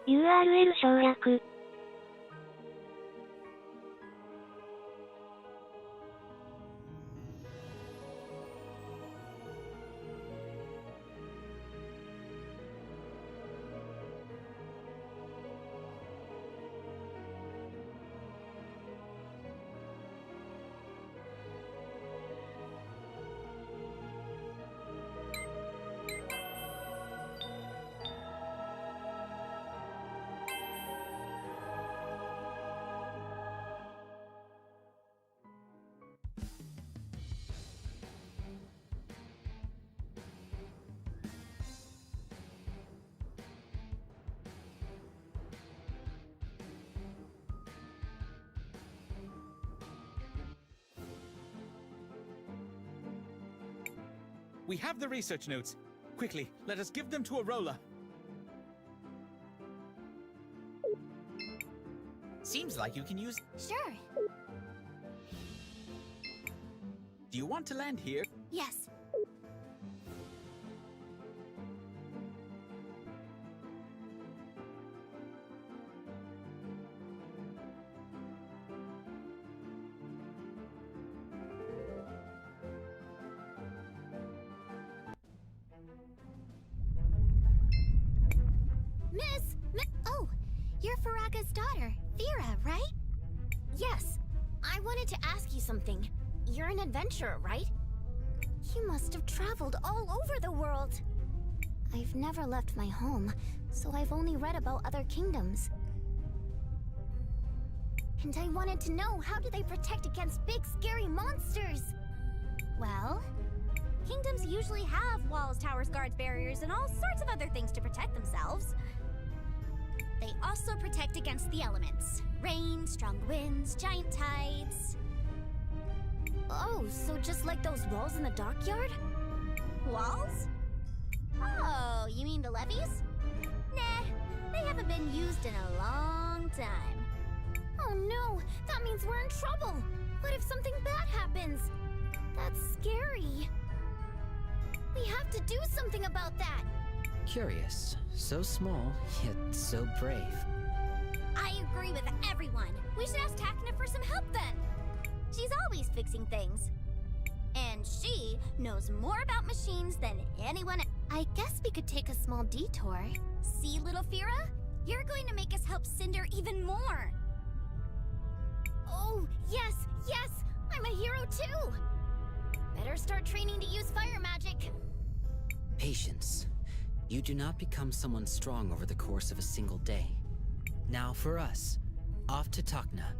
URL 省略。We have the research notes. Quickly, let us give them to Arola. Seems like you can use... Sure. Do you want to land here? Yes. Oh, you're Faraga's daughter, Thera, right? Yes. I wanted to ask you something. You're an adventurer, right? You must have traveled all over the world. I've never left my home, so I've only read about other kingdoms. And I wanted to know, how do they protect against big, scary monsters? Well, kingdoms usually have walls, towers, guards, barriers, and all sorts of other things to protect themselves. They also protect against the elements. Rain, strong winds, giant tides. Oh, so just like those walls in the dockyard? Walls? Oh, you mean the levees? Nah, they haven't been used in a long time. Oh no, that means we're in trouble. What if something bad happens? That's scary. We have to do something about that. Curious. So small, yet so brave. I agree with everyone. We should ask Takna for some help then. She's always fixing things. And she knows more about machines than anyone. I guess we could take a small detour. See, little Fira? You're going to make us help Cinder even more. Oh, yes, yes! I'm a hero too! Better start training to use fire magic. Patience. You do not become someone strong over the course of a single day. Now for us, off to Takna.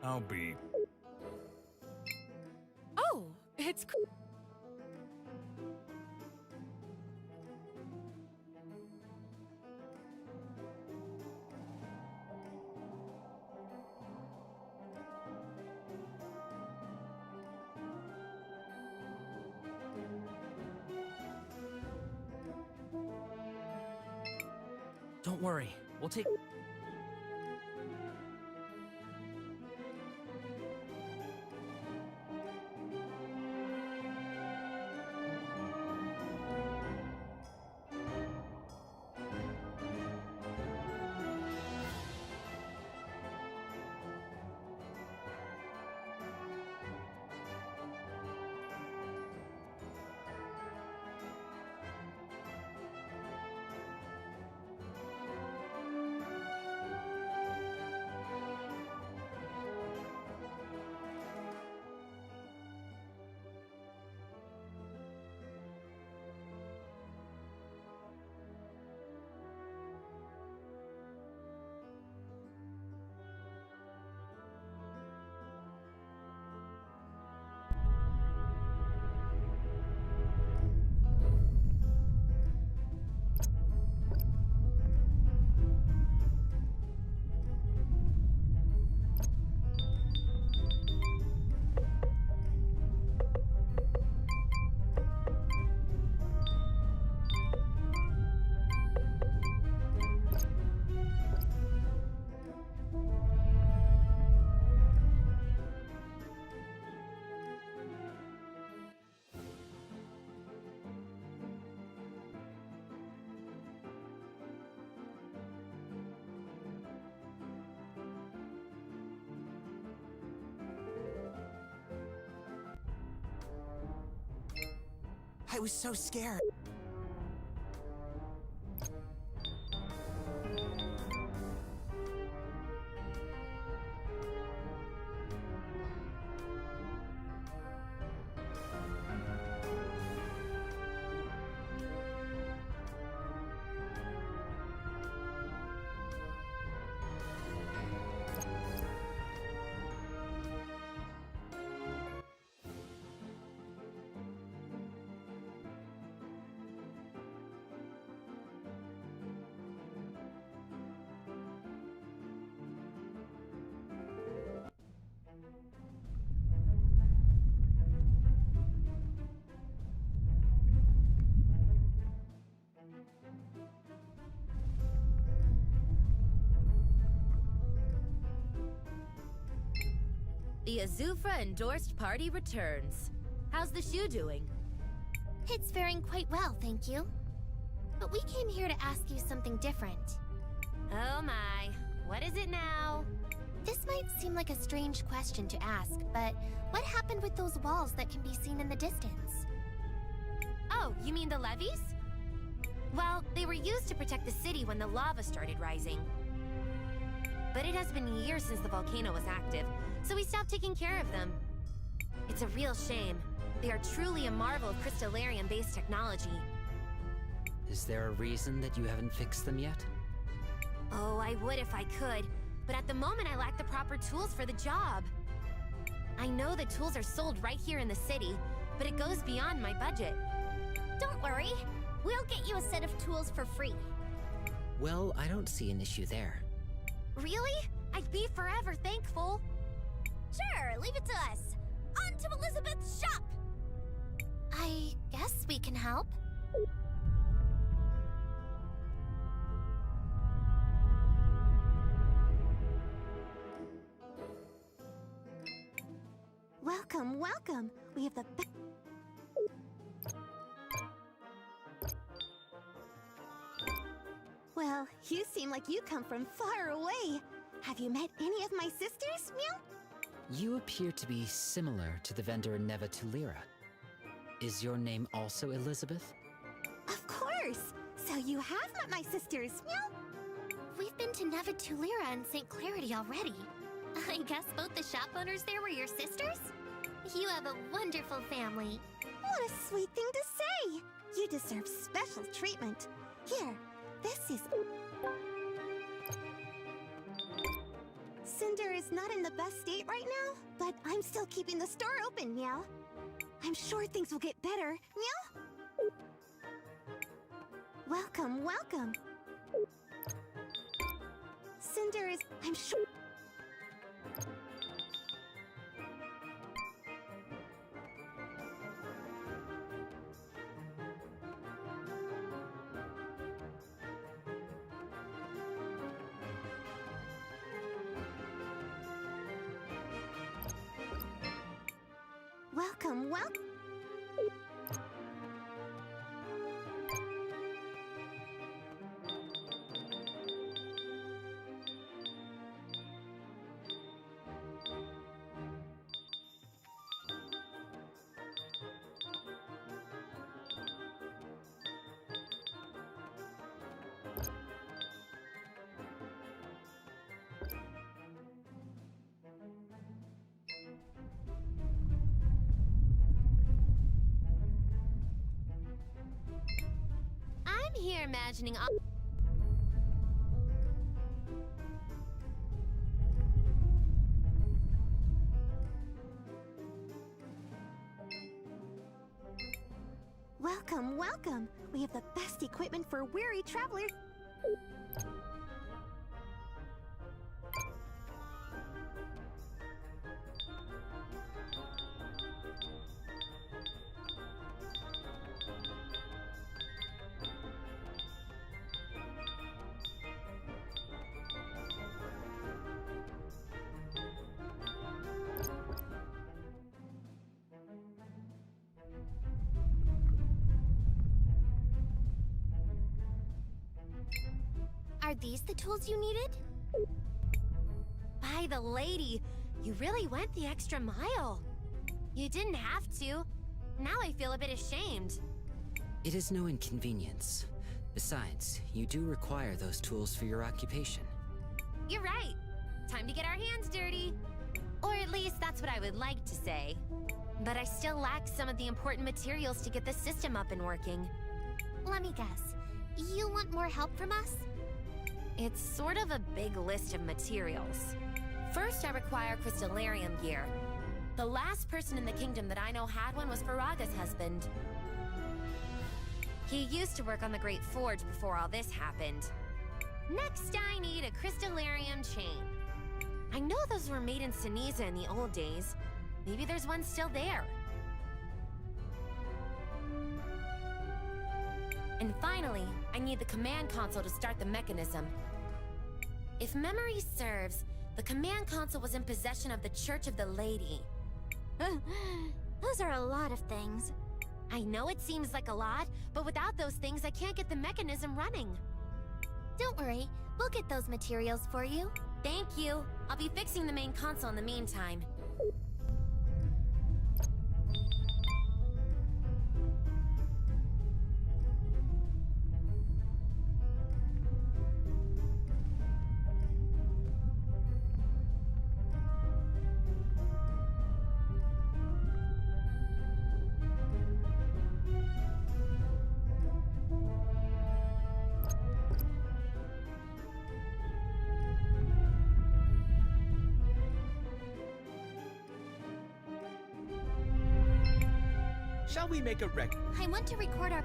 I'll be... Oh, it's cool. Don't worry, we'll take... I was so scared. The Azufra-endorsed party returns. How's the shoe doing? It's faring quite well, thank you. But we came here to ask you something different. Oh my. What is it now? This might seem like a strange question to ask, but what happened with those walls that can be seen in the distance? Oh, you mean the levees? Well, they were used to protect the city when the lava started rising. But it has been years since the volcano was active, so we stopped taking care of them. It's a real shame. They are truly a marvel of crystallarium-based technology. Is there a reason that you haven't fixed them yet? Oh, I would if I could, but at the moment I lack the proper tools for the job. I know the tools are sold right here in the city, but it goes beyond my budget. Don't worry. We'll get you a set of tools for free. Well, I don't see an issue there. Really? I'd be forever thankful. Sure, leave it to us. On to Elizabeth's shop! I guess we can help. Welcome, welcome. We have the best. Well, you seem like you come from far away. Have you met any of my sisters, Meow? You appear to be similar to the vendor in Neva Tulira. Is your name also Elizabeth? Of course! So you have met my sisters, Meow? We've been to Neva Tulira and St. Clarity already. I guess both the shop owners there were your sisters? You have a wonderful family. What a sweet thing to say! You deserve special treatment. Here, this is... Cinder is not in the best state right now, but I'm still keeping the store open, Meow. I'm sure things will get better, Meow? Welcome, welcome. Cinder is... I'm sure... Welcome, welcome. I'm here imagining all... Welcome, welcome. We have the best equipment for weary travelers. Are these the tools you needed? By the lady, you really went the extra mile. You didn't have to. Now I feel a bit ashamed. It is no inconvenience. Besides, you do require those tools for your occupation. You're right. Time to get our hands dirty. Or at least that's what I would like to say. But I still lack some of the important materials to get the system up and working. Let me guess. You want more help from us? It's sort of a big list of materials. First, I require crystallarium gear. The last person in the kingdom that I know had one was Faraga's husband. He used to work on the Great Forge before all this happened. Next, I need a crystallarium chain. I know those were made in Sinisa in the old days. Maybe there's one still there. And finally, I need the command console to start the mechanism. If memory serves, the command console was in possession of the Church of the Lady. Those are a lot of things. I know it seems like a lot, but without those things, I can't get the mechanism running. Don't worry, we'll get those materials for you. Thank you. I'll be fixing the main console in the meantime. Shall we make a rec? I want to record our...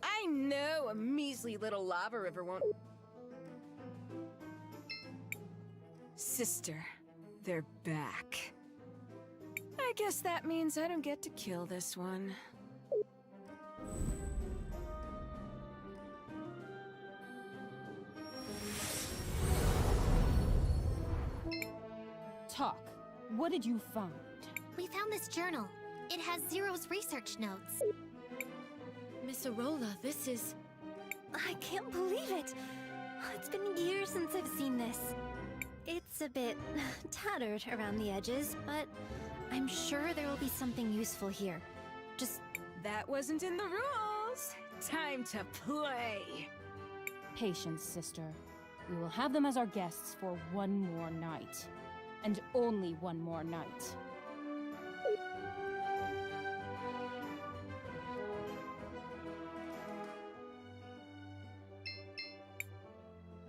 I know a measly little lava river won't... Sister, they're back. I guess that means I don't get to kill this one. Talk. What did you find? We found this journal. It has Zero's research notes. Miss Arola, this is... I can't believe it! It's been years since I've seen this. It's a bit tattered around the edges, but I'm sure there will be something useful here. Just... That wasn't in the rules! Time to play! Patience, sister. We will have them as our guests for one more night. And only one more night.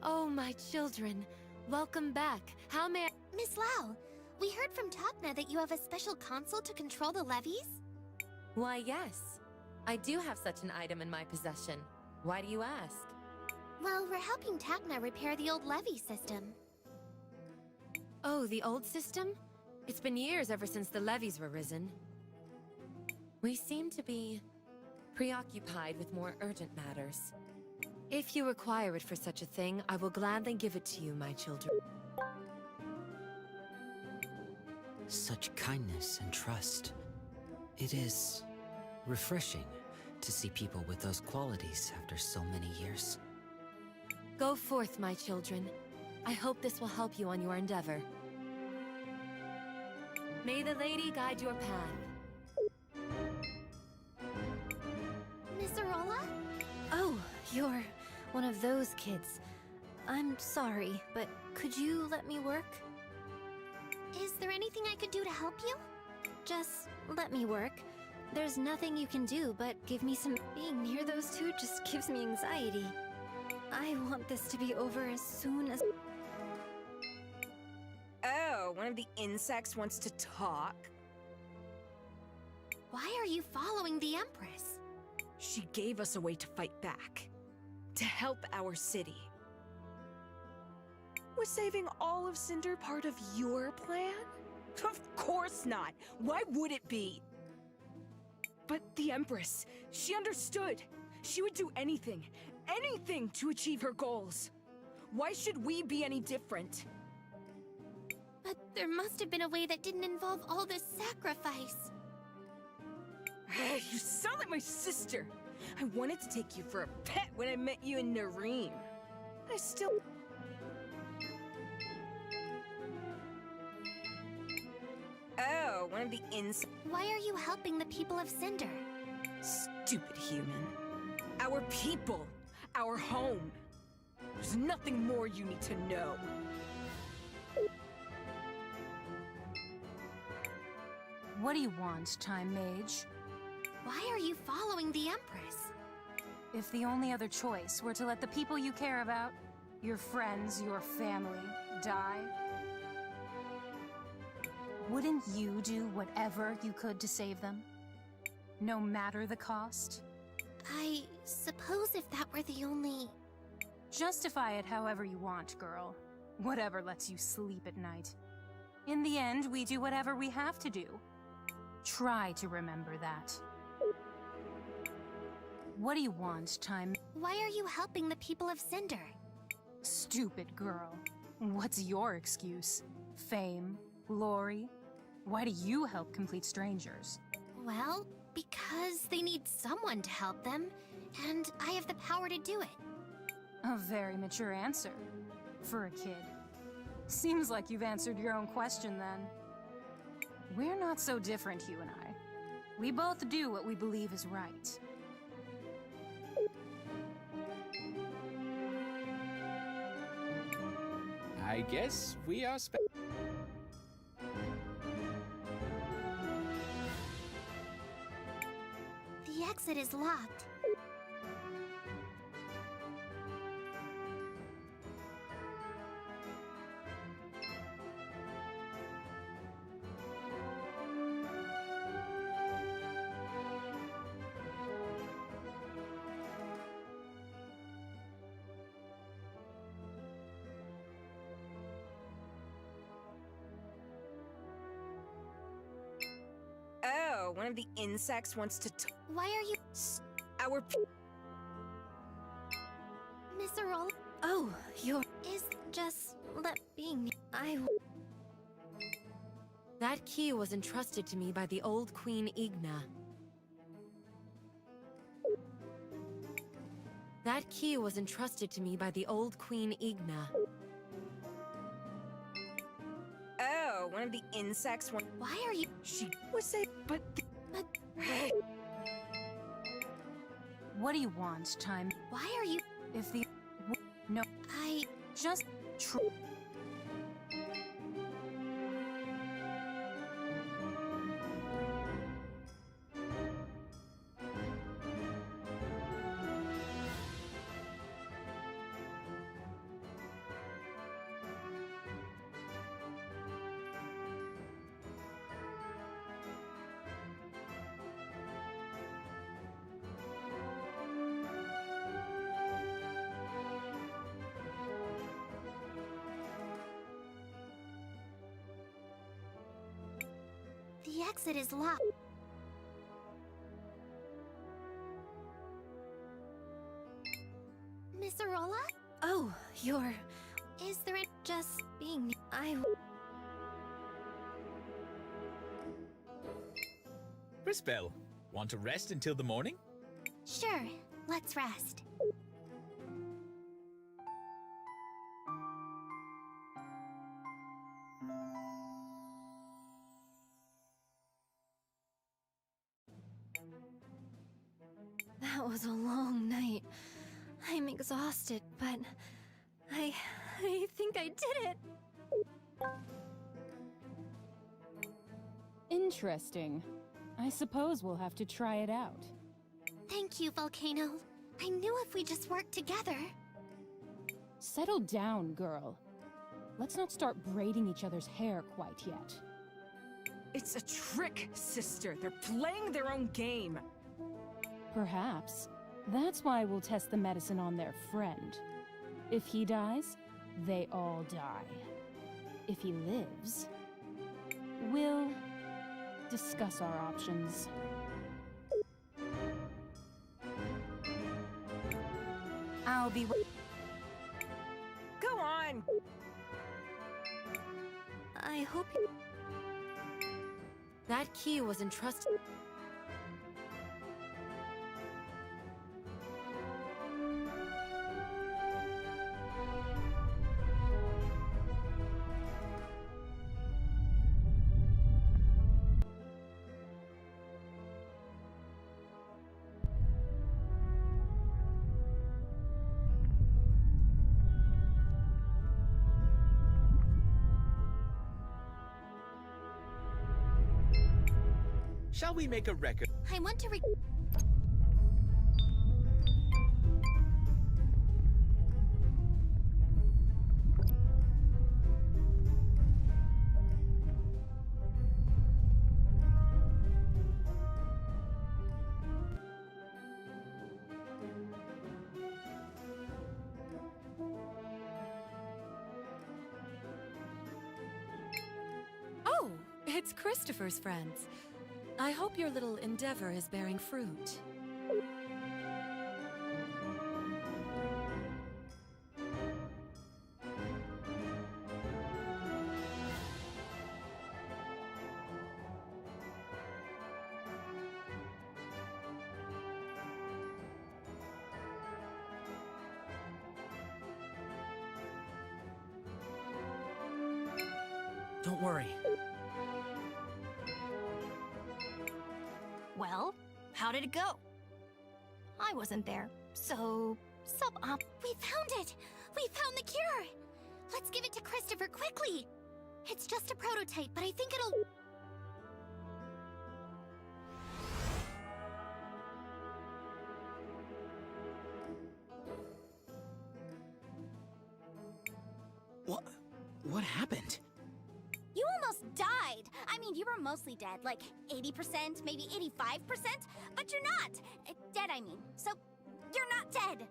Oh, my children. Welcome back. How may I... Miss Lau, we heard from Takna that you have a special console to control the levies? Why, yes. I do have such an item in my possession. Why do you ask? Well, we're helping Takna repair the old levy system. Oh, the old system? It's been years ever since the levies were risen. We seem to be preoccupied with more urgent matters. If you require it for such a thing, I will gladly give it to you, my children. Such kindness and trust. It is refreshing to see people with those qualities after so many years. Go forth, my children. I hope this will help you on your endeavor. May the lady guide your path. Miss Arola? Oh, you're one of those kids. I'm sorry, but could you let me work? Is there anything I could do to help you? Just let me work. There's nothing you can do but give me some... Being near those two just gives me anxiety. I want this to be over as soon as... Oh, one of the insects wants to talk? Why are you following the Empress? She gave us a way to fight back. To help our city. Was saving all of Cinder part of your plan? Of course not! Why would it be? But the Empress, she understood. She would do anything to achieve her goals. Why should we be any different? But there must have been a way that didn't involve all this sacrifice. You sound like my sister. I wanted to take you for a pet when I met you in Nareem. I still... Oh, one of the Why are you helping the people of Cinder? Stupid human. Our people. Our home. There's nothing more you need to know. What do you want, Time Mage? Why are you following the Empress? If the only other choice were to let the people you care about, your friends, your family, die, wouldn't you do whatever you could to save them? No matter the cost? I suppose if that were the only... Justify it however you want, girl. Whatever lets you sleep at night. In the end, we do whatever we have to do. Try to remember that. What do you want, Time? Why are you helping the people of Cinder? Stupid girl. What's your excuse? Fame? Glory? Why do you help complete strangers? Well, because they need someone to help them, and I have the power to do it. A very mature answer. For a kid. Seems like you've answered your own question then. We're not so different, you and I. We both do what we believe is right. I guess we are The exit is locked. Oh, one of the insects wants to Why are you... our Miss Arola? Oh, you're... Is just... Let being... That key was entrusted to me by the old Queen Igna. That key was entrusted to me by the old Queen Igna. Oh, one of the insects want... Why are you... She was say, but... What do you want, Time? Why are you... If the... No, I... just... The exit is locked. Miss Arola? Oh, you're... Is there a... Just being... Crispell, want to rest until the morning? Sure, let's rest. That was a long night. I'm exhausted, but... I think I did it! Interesting. I suppose we'll have to try it out. Thank you, Volcano. I knew if we just worked together... Settle down, girl. Let's not start braiding each other's hair quite yet. It's a trick, sister. They're playing their own game. Perhaps. That's why we'll test the medicine on their friend. If he dies, they all die. If he lives, we'll discuss our options. I'll be Go on! I hope you... That key was entrusted. Shall we make a record? I want to Oh, it's Christopher's friends. I hope your little endeavor is bearing fruit. Don't worry. Well, how did it go? I wasn't there, so... We found it! We found the cure! Let's give it to Christopher quickly! It's just a prototype, but I think it'll... What happened? You almost died! I mean, you were mostly dead, like 80%, maybe 85%, but you're not! Dead, I mean. So, you're not dead!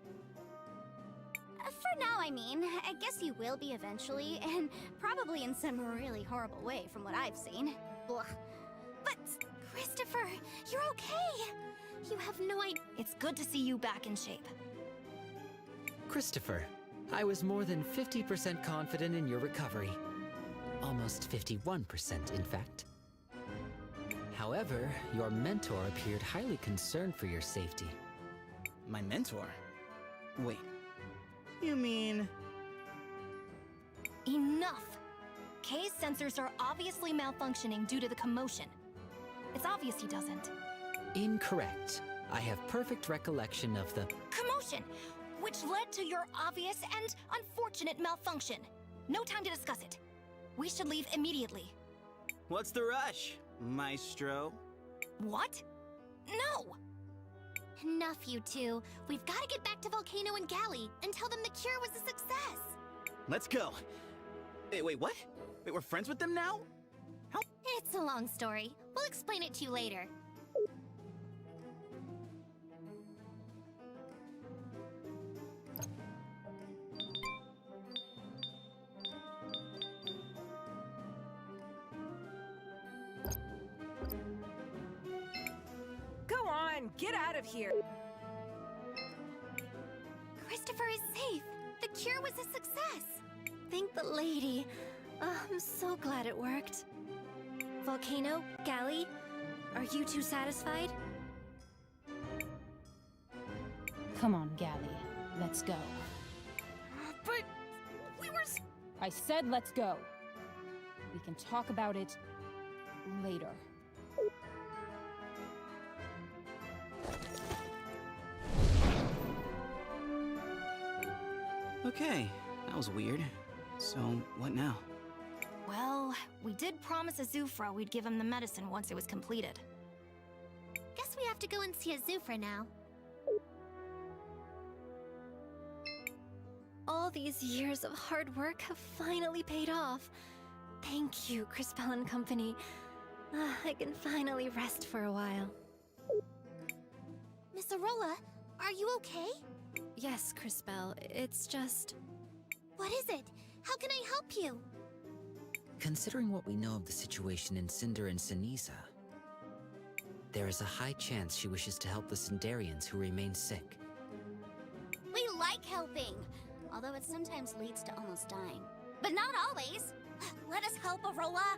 For now, I mean. I guess you will be eventually, and probably in some really horrible way from what I've seen. Blah. But, Christopher, you're okay! You have no idea. It's good to see you back in shape. Christopher, I was more than 50% confident in your recovery. Almost 51%, in fact. However, your mentor appeared highly concerned for your safety. My mentor? Wait. You mean... Enough! Kay's sensors are obviously malfunctioning due to the commotion. It's obvious he doesn't. Incorrect. I have perfect recollection of the... Commotion! Which led to your obvious and unfortunate malfunction. No time to discuss it. We should leave immediately. What's the rush, Maestro? What? No! Enough, you two. We've got to get back to Volcano and Galley and tell them the cure was a success. Let's go. Wait, what? Wait, we're friends with them now? How? It's a long story. We'll explain it to you later. Go on, get out of here. Christopher is safe. The cure was a success. Thank the lady. I'm so glad it worked. Volcano, Galley, are you two satisfied? Come on, Galley. Let's go. But we were... I said let's go. We can talk about it later. Okay, that was weird. So, what now? Well, we did promise Azufra we'd give him the medicine once it was completed. Guess we have to go and see Azufra now. All these years of hard work have finally paid off. Thank you, Crispell and Company. I can finally rest for a while. Miss Arola, are you okay? Yes, Crispell, it's just... What is it? How can I help you? Considering what we know of the situation in Cinder and Sinisa, there is a high chance she wishes to help the Cinderians who remain sick. We like helping, although it sometimes leads to almost dying. But not always. Let us help, Arola.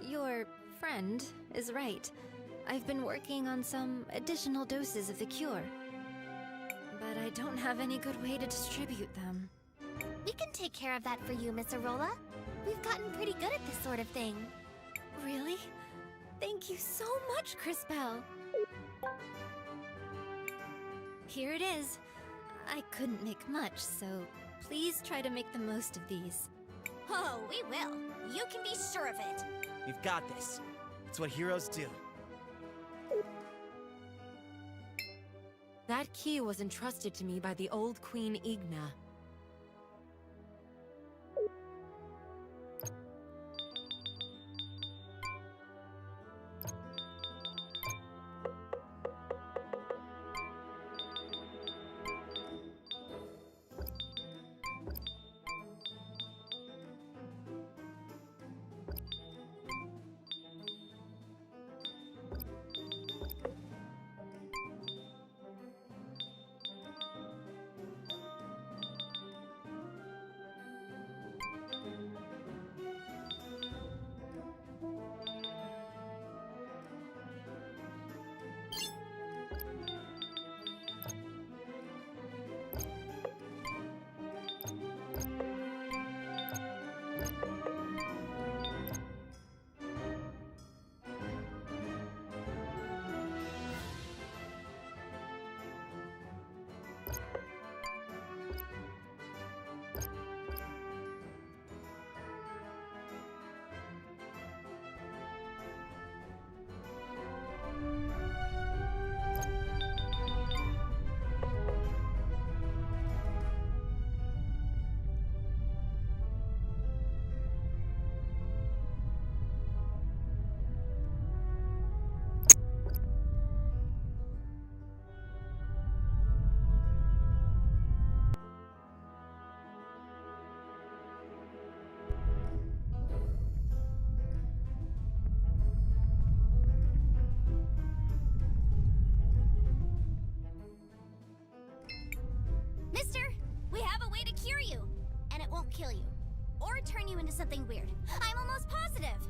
Your friend is right. I've been working on some additional doses of the cure. But I don't have any good way to distribute them. We can take care of that for you, Miss Arola. We've gotten pretty good at this sort of thing. Really? Thank you so much, Crispell. Here it is. I couldn't make much, so please try to make the most of these. Oh, we will. You can be sure of it. We've got this. It's what heroes do. That key was entrusted to me by the old Queen Igna. Mister, we have a way to cure you. And it won't kill you. Or turn you into something weird. I'm almost positive.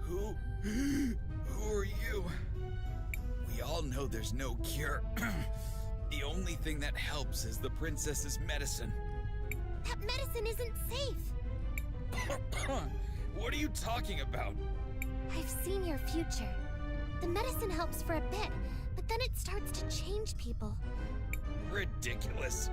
Who are you? We all know there's no cure. The only thing that helps is the princess's medicine. That medicine isn't safe. What are you talking about? I've seen your future. The medicine helps for a bit, but then it starts to change people. Ridiculous.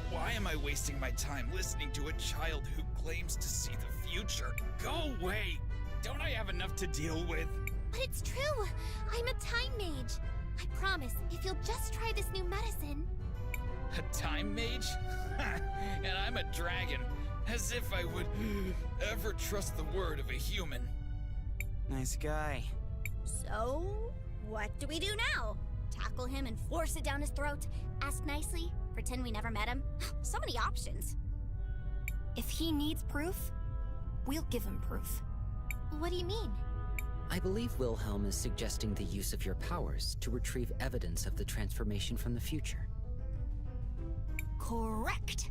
Why am I wasting my time listening to a child who claims to see the future? Go away! Don't I have enough to deal with? But it's true. I'm a time mage. I promise, if you'll just try this new medicine... A time mage? And I'm a dragon. As if I would ever trust the word of a human. Nice guy. So, what do we do now? Tackle him and force it down his throat? Ask nicely? Pretend we never met him? So many options. If he needs proof, we'll give him proof. What do you mean? I believe Wilhelm is suggesting the use of your powers to retrieve evidence of the transformation from the future. Correct.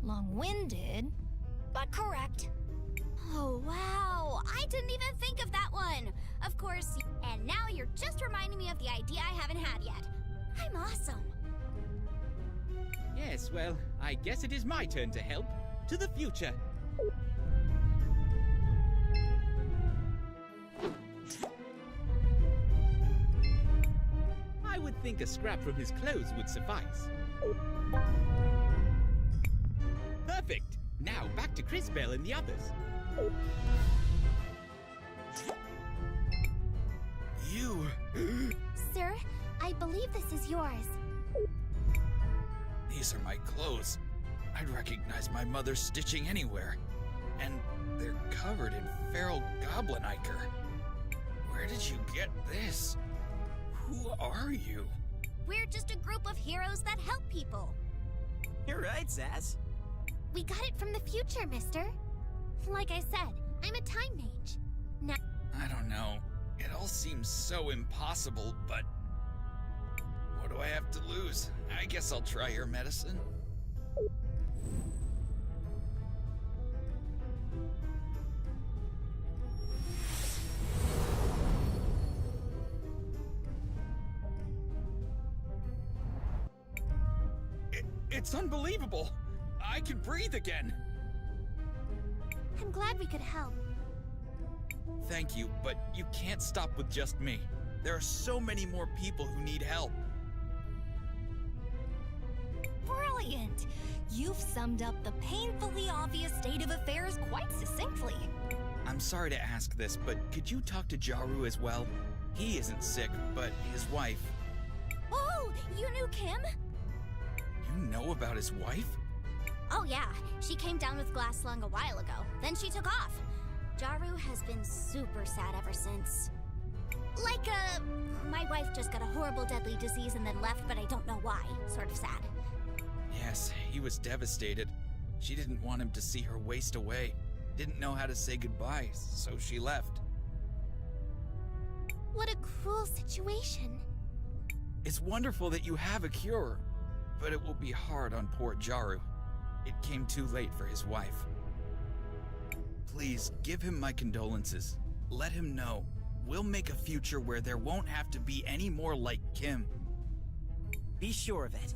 Long-winded, but correct. Oh, wow. I didn't even think of that one. Of course, and now you're just reminding me of the idea I haven't had yet. I'm awesome. Yes, well, I guess it is my turn to help. To the future. I would think a scrap from his clothes would suffice. Perfect! Now back to Crispell and the others. You... Sir, I believe this is yours. These are my clothes. I'd recognize my mother's stitching anywhere. And they're covered in feral goblin ichor. Where did you get this? Who are you? We're just a group of heroes that help people. You're right, Zaz. We got it from the future, mister. Like I said, I'm a time mage. Now, I don't know. It all seems so impossible, but what do I have to lose? I guess I'll try your medicine. It's unbelievable! I can breathe again! I'm glad we could help. Thank you, but you can't stop with just me. There are so many more people who need help. Brilliant! You've summed up the painfully obvious state of affairs quite succinctly. I'm sorry to ask this, but could you talk to Jaru as well? He isn't sick, but his wife. Oh, you knew Kim? You know about his wife? Oh yeah, she came down with glass lung a while ago. Then she took off. Jaru has been super sad ever since. My wife just got a horrible deadly disease and then left, but I don't know why. Sort of sad. Yes, he was devastated. She didn't want him to see her waste away. Didn't know how to say goodbye, so she left. What a cruel situation. It's wonderful that you have a cure, but it will be hard on poor Jaru. It came too late for his wife. Please, give him my condolences. Let him know. We'll make a future where there won't have to be any more like Kim. Be sure of it.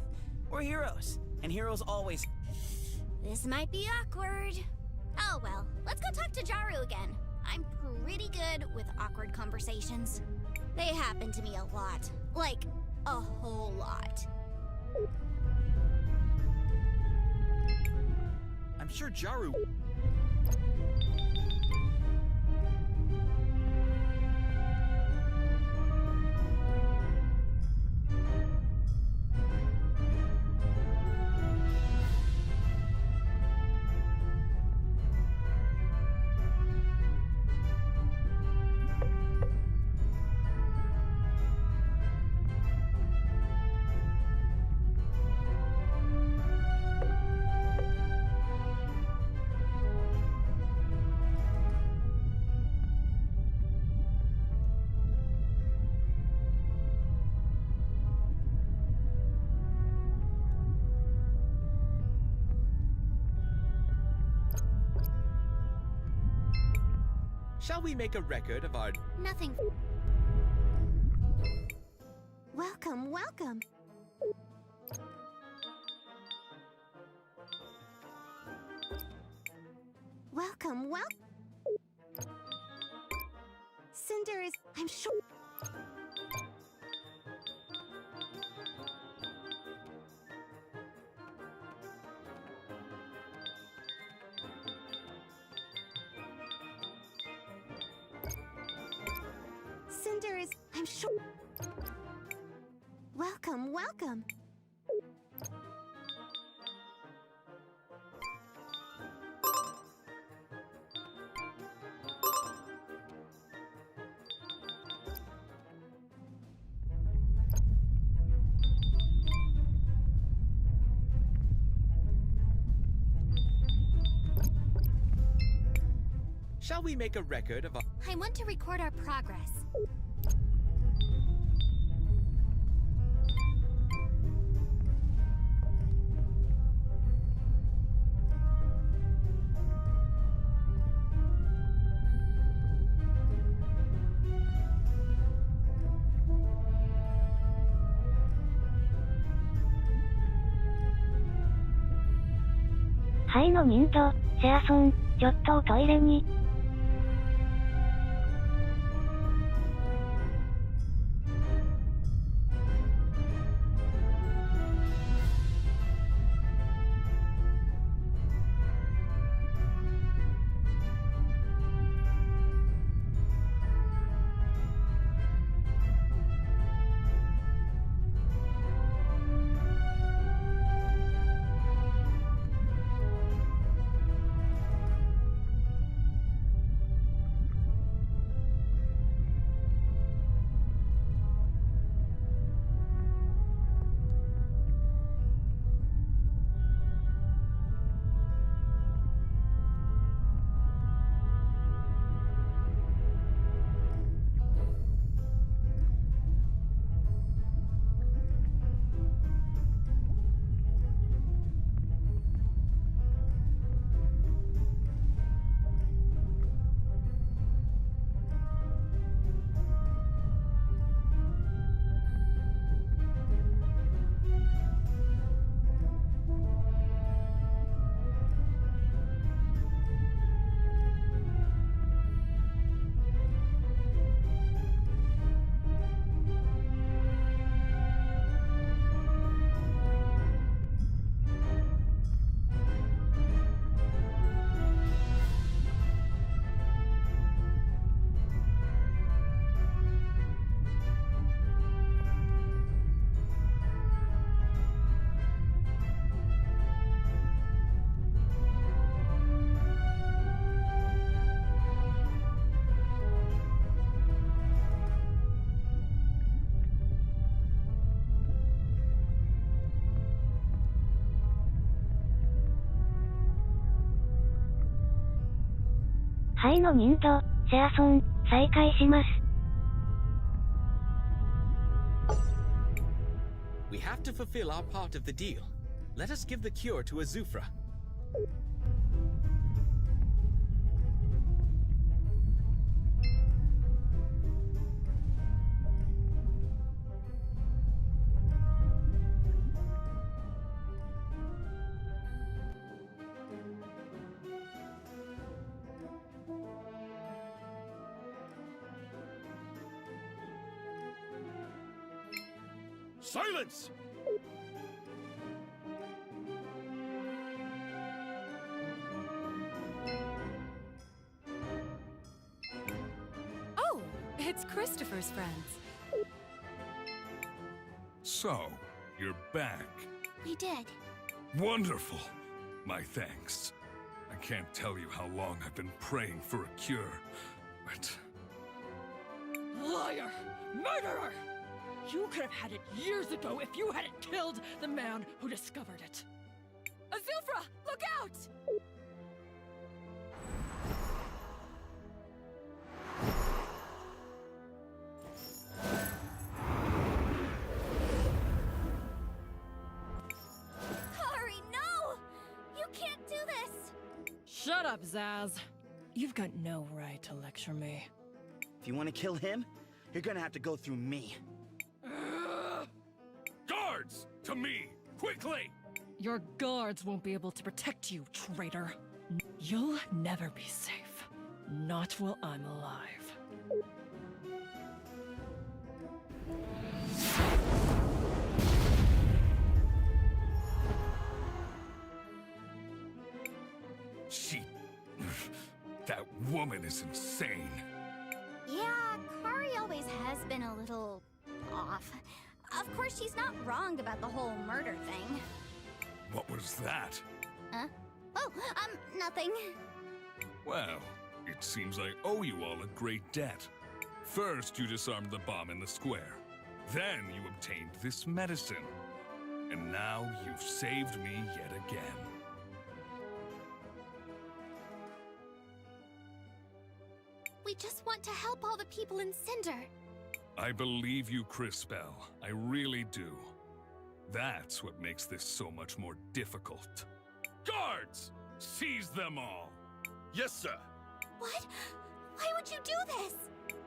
We're heroes, and heroes always... This might be awkward. Oh well, let's go talk to Jaru again. I'm pretty good with awkward conversations. They happen to me a lot. Like, a whole lot. I'm sure Jaru... Shall we make a record of our... Nothing. Welcome, welcome. Welcome, Cinder is, I'm sure... Cinder is, I'm sure... Welcome, welcome. Shall we make a record of our... I want to record our progress.はいのミント、シェアソン、ちょっとおトイレに。はいのミント、シェアソン、再開します。We have to fulfill our part of the deal. Let us give the cure to Azufra. Silence! Oh, it's Christopher's friends. So, you're back. We did. Wonderful. My thanks. I can't tell you how long I've been praying for a cure, but... Liar! Murderer! You could have had it years ago if you hadn't killed the man who discovered it. Azufra, look out! Kari, no! You can't do this! Shut up, Zaz. You've got no right to lecture me. If you want to kill him, you're gonna have to go through me. Guards! To me! Quickly! Your guards won't be able to protect you, traitor. You'll never be safe. Not while I'm alive. That woman is insane. Yeah, Kari always has been a little off. Of course, she's not wrong about the whole murder thing. What was that? Huh? Oh, nothing. Well, it seems I owe you all a great debt. First, you disarmed the bomb in the square. Then you obtained this medicine. And now you've saved me yet again. We just want to help all the people in Cinder. I believe you, Cris Tales. I really do. That's what makes this so much more difficult. Guards! Seize them all! Yes, sir. What? Why would you do this?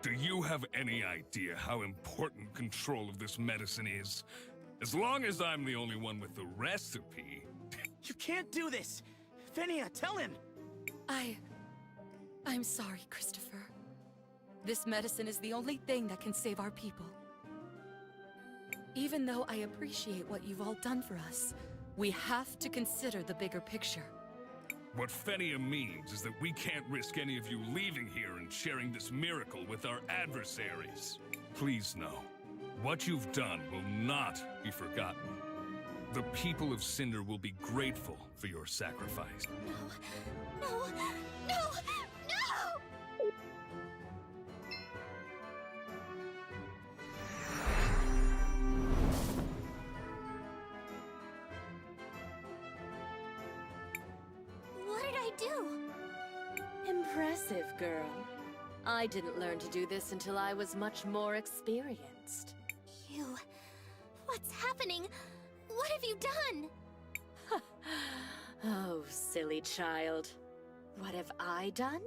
Do you have any idea how important control of this medicine is? As long as I'm the only one with the recipe... You can't do this! Fenia, tell him! I'm sorry, Christopher. This medicine is the only thing that can save our people. Even though I appreciate what you've all done for us, we have to consider the bigger picture. What Fenia means is that we can't risk any of you leaving here and sharing this miracle with our adversaries. Please know, what you've done will not be forgotten. The people of Cinder will be grateful for your sacrifice. No, no, no, no! What did I do? Impressive, girl. I didn't learn to do this until I was much more experienced. You... What's happening? What have you done? Oh, silly child. What have I done?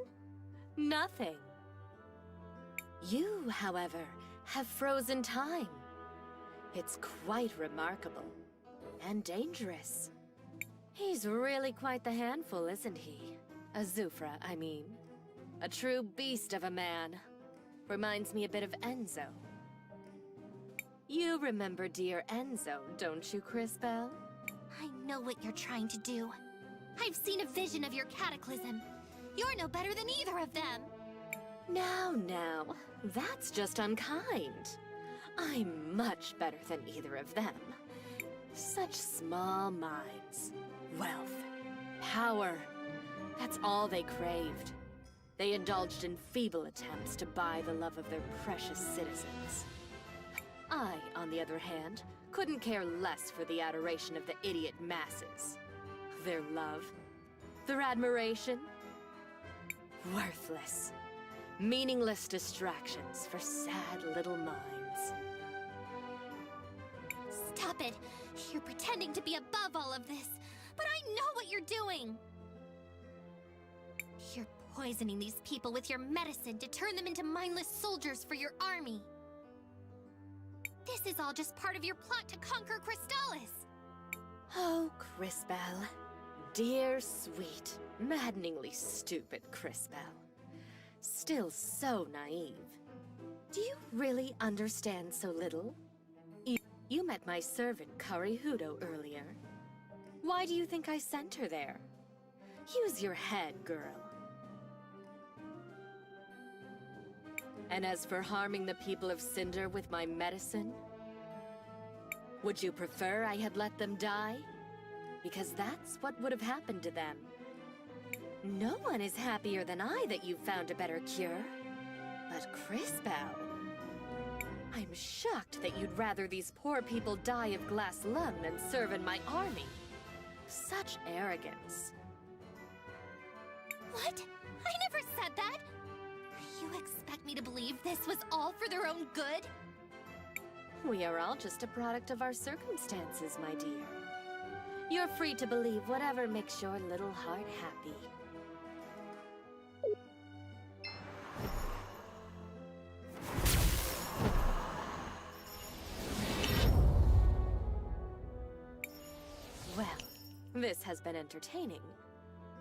Nothing. You, however, have frozen time. It's quite remarkable. And dangerous. He's really quite the handful, isn't he? Azufra, I mean. A true beast of a man. Reminds me a bit of Enzo. You remember dear Enzo, don't you, Cris Tales? I know what you're trying to do. I've seen a vision of your cataclysm. You're no better than either of them. Now, that's just unkind. I'm much better than either of them. Such small minds. Wealth. Power. That's all they craved. They indulged in feeble attempts to buy the love of their precious citizens. I, on the other hand, couldn't care less for the adoration of the idiot masses. Their love. Their admiration. Worthless. Meaningless distractions for sad little minds. Stop it! You're pretending to be above all of this, but I know what you're doing! You're poisoning these people with your medicine to turn them into mindless soldiers for your army. This is all just part of your plot to conquer Crystallis! Oh, Crisbell. Dear, sweet, maddeningly stupid Crisbell. Still so naive. Do you really understand so little? You met my servant, Karihudo, earlier. Why do you think I sent her there? Use your head, girl. And as for harming the people of Cinder with my medicine, would you prefer I had let them die? Because that's what would have happened to them. No one is happier than I that you've found a better cure. But Crisbell, I'm shocked that you'd rather these poor people die of glass lung than serve in my army. Such arrogance. What? I never said that! You expect me to believe this was all for their own good? We are all just a product of our circumstances, my dear. You're free to believe whatever makes your little heart happy. Well, this has been entertaining,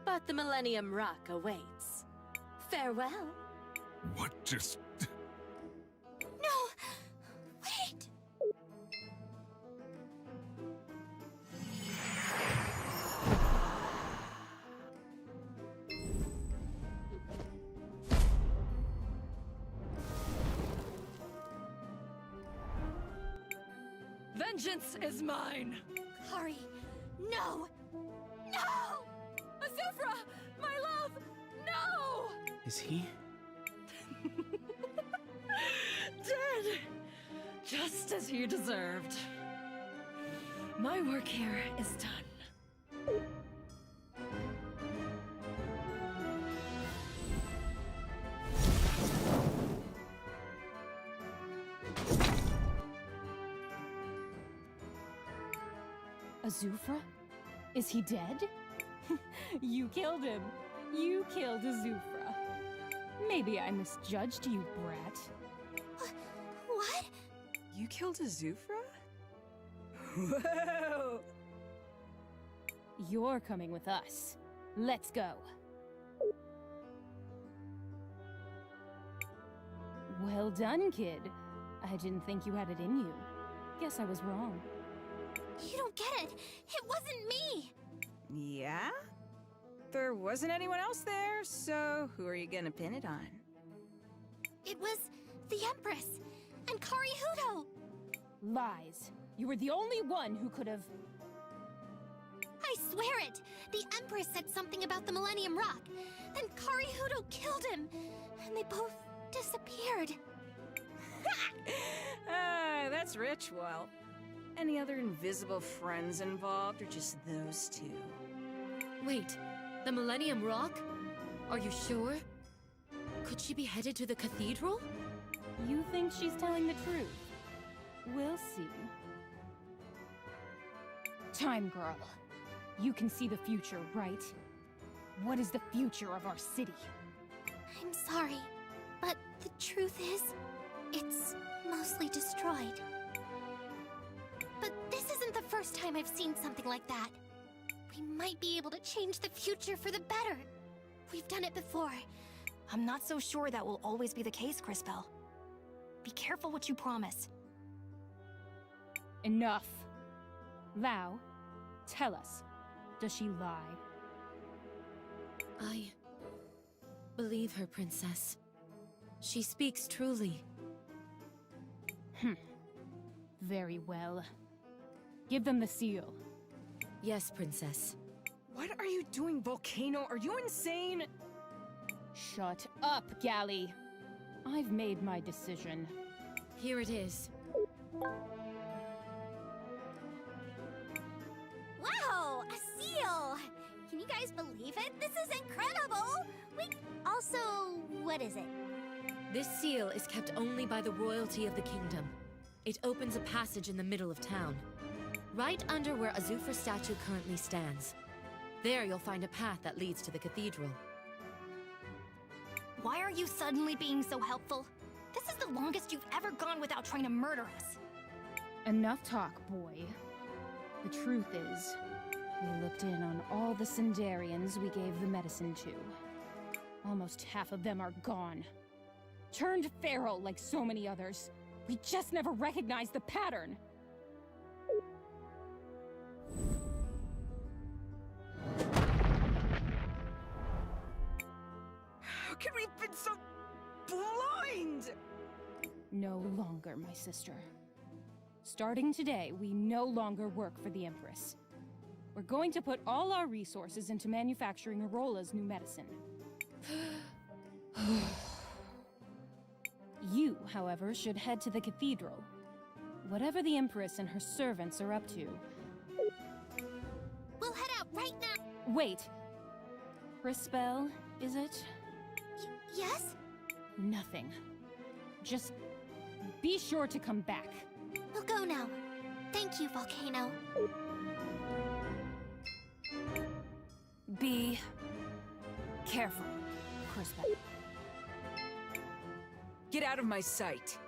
but the Millennium Rock awaits. Farewell. What just... No! Wait! Vengeance is mine! Kari, no! No! Azufra! My love! No! Is he? Dead! Just as you deserved. My work here is done. Azufra? Is he dead? You killed him. You killed Azufra. Maybe I misjudged you, brat. What? You killed Azufra? Whoa! You're coming with us. Let's go. Well done, kid. I didn't think you had it in you. Guess I was wrong. You don't get it! It wasn't me! Yeah? There wasn't anyone else there, so who are you gonna pin it on? It was the Empress and Karihudo! Lies. You were the only one who could have... I swear it! The Empress said something about the Millennium Rock. Then Karihudo killed him, and they both disappeared. That's rich, well. Any other invisible friends involved, or just those two? Wait, the Millennium Rock? Are you sure? Could she be headed to the cathedral? You think she's telling the truth? We'll see. Time Girl. You can see the future, right? What is the future of our city? I'm sorry, but the truth is, it's mostly destroyed. But this isn't the first time I've seen something like that. We might be able to change the future for the better. We've done it before. I'm not so sure that will always be the case, Crisbell. Be careful what you promise. Enough. Lau, tell us, does she lie? I believe her, Princess. She speaks truly. Very well. Give them the seal. Yes, Princess. What are you doing, Volcano? Are you insane? Shut up, Galley. I've made my decision. Here it is. Wow! A seal! Can you you guys believe it? This is incredible! Also, what is it? This seal is kept only by the royalty of the kingdom. It opens a passage in the middle of town, right under where Azufra's statue currently stands. There you'll find a path that leads to the cathedral. Why are you suddenly being so helpful? This is the longest you've ever gone without trying to murder us. Enough talk, boy. The truth is, we looked in on all the Sindarians we gave the medicine to. Almost half of them are gone. Turned feral like so many others. We just never recognized the pattern. How could we have been so blind? No longer, my sister. Starting today, we no longer work for the Empress. We're going to put all our resources into manufacturing Arola's new medicine. You, however, should head to the cathedral. Whatever the Empress and her servants are up to. We'll head out right now! Wait. Crispell, is it? Yes? Nothing. Just be sure to come back. We'll go now. Thank you, Volcano. Be careful, Crispell. Get out of my sight.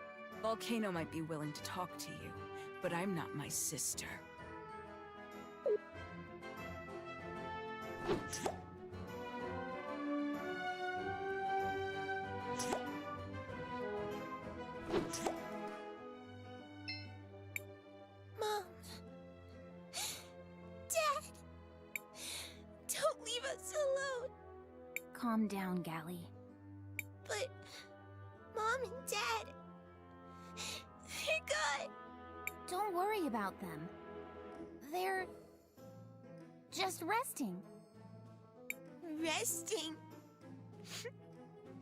Volcano might be willing to talk to you, but I'm not my sister. Mom. Dad. Don't leave us alone. Calm down, Gally. But Mom and Dad, they're gone. Don't worry about them. They're just resting. Resting?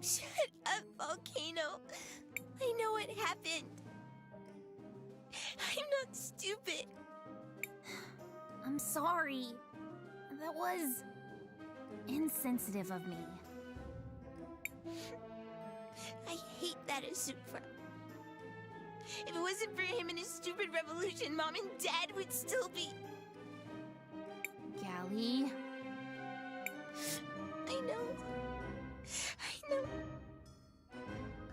Shut up, Volcano. I know what happened. I'm not stupid. I'm sorry. That was insensitive of me. I hate that Azufra. If it wasn't for him and his stupid revolution, Mom and Dad would still be... Gally. I know.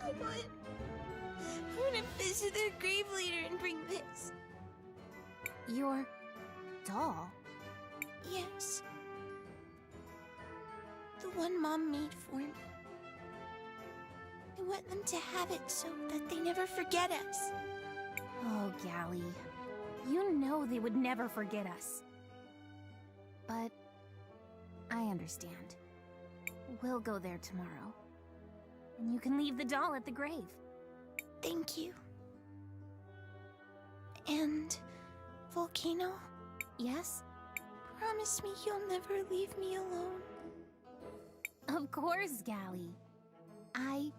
I want to visit their grave leader and bring this. Your doll? Yes. The one Mom made for me. I want them to have it so that they never forget us. Oh, Gally. You know they would never forget us. But I understand. We'll go there tomorrow. And you can leave the doll at the grave. Thank you. And Volcano? Yes? Promise me you'll never leave me alone. Of course, Gally. I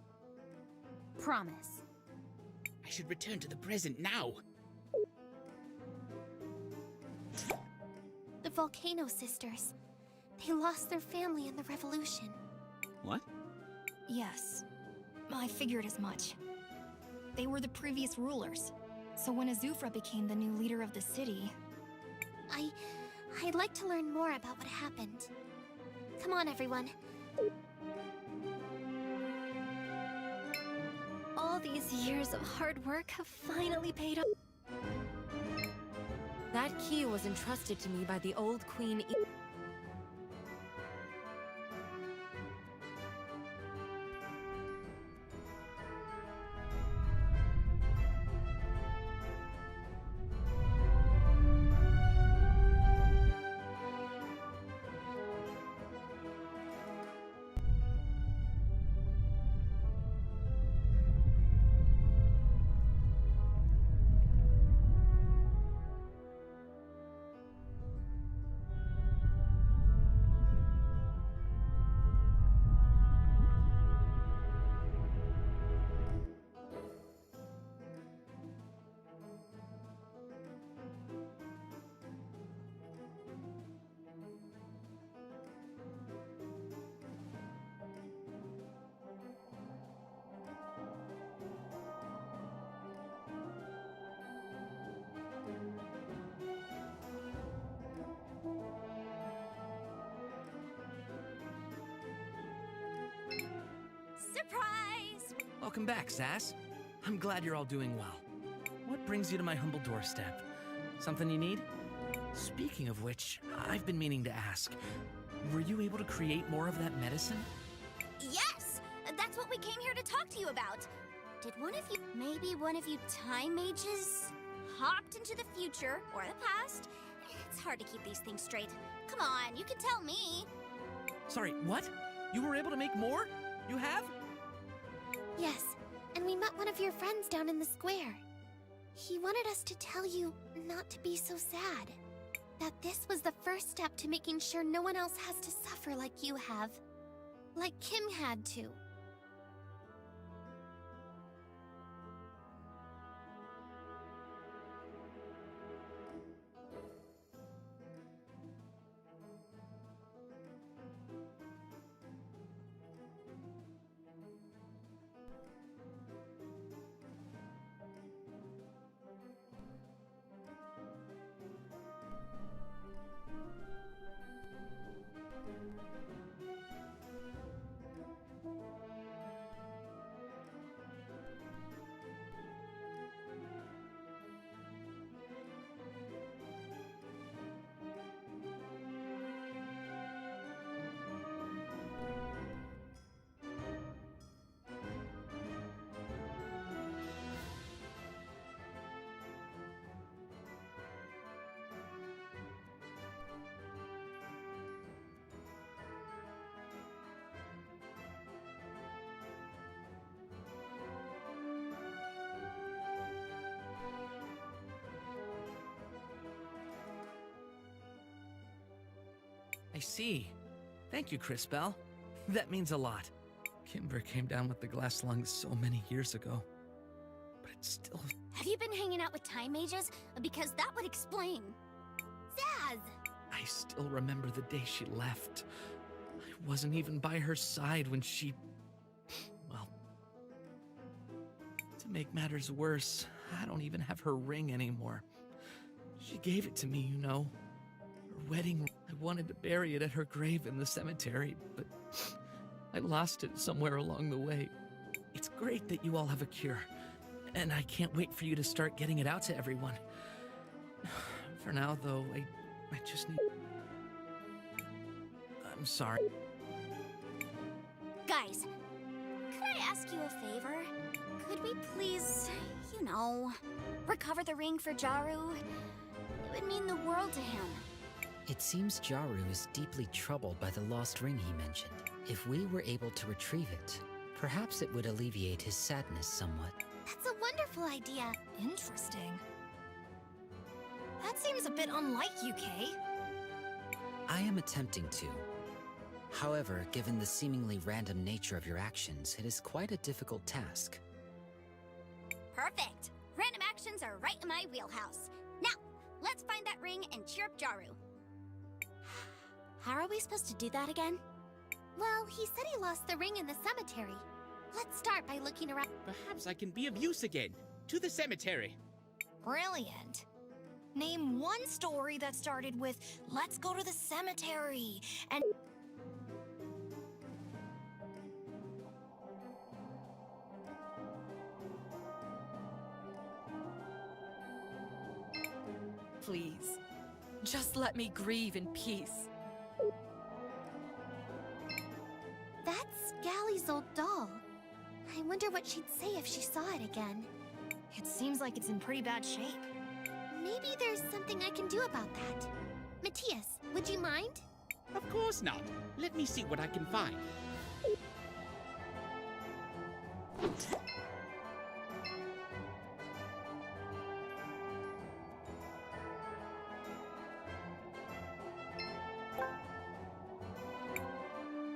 promise. I should return to the present now. The Volcano sisters. They lost their family in the revolution. What? Yes. I figured as much. They were the previous rulers. So when Azufra became the new leader of the city... I'd like to learn more about what happened. Come on, everyone. All these years of hard work have finally paid off. That key was entrusted to me by the old Queen. Surprise! Welcome back, Zaz. I'm glad you're all doing well. What brings you to my humble doorstep? Something you need? Speaking of which, I've been meaning to ask. Were you able to create more of that medicine? Yes! That's what we came here to talk to you about. Did maybe one of you time mages, hopped into the future or the past? It's hard to keep these things straight. Come on, you can tell me. Sorry, what? You were able to make more? You have? Yes, and we met one of your friends down in the square. He wanted us to tell you not to be so sad. That this was the first step to making sure no one else has to suffer like you have. Like Kim had to. I see. Thank you, Cris Bell. That means a lot. Kimber came down with the glass lungs so many years ago. But it's still... Have you been hanging out with time mages? Because that would explain. Zaz! I still remember the day she left. I wasn't even by her side when she... Well... To make matters worse, I don't even have her ring anymore. She gave it to me, you know. Her wedding ring. I wanted to bury it at her grave in the cemetery, but I lost it somewhere along the way. It's great that you all have a cure, and I can't wait for you to start getting it out to everyone. For now, though, I just need... I'm sorry. Guys, could I ask you a favor? Could we please, you know, recover the ring for Jaru? It would mean the world to him. It seems Jaru is deeply troubled by the lost ring he mentioned. If we were able to retrieve it, perhaps it would alleviate his sadness somewhat. That's a wonderful idea. Interesting. That seems a bit unlike you, Kay. I am attempting to. However, given the seemingly random nature of your actions, it is quite a difficult task. Perfect. Random actions are right in my wheelhouse. Now, let's find that ring and cheer up Jaru. How are we supposed to do that again? Well, he said he lost the ring in the cemetery. Let's start by looking around. Perhaps I can be of use again. To the cemetery. Brilliant. Name one story that started with, "Let's go to the cemetery," and... Please, just let me grieve in peace. That's Galley's old doll. I wonder what she'd say if she saw it again. It seems like it's in pretty bad shape. Maybe there's something I can do about that. Matthias, would you mind? Of course not. Let me see what I can find.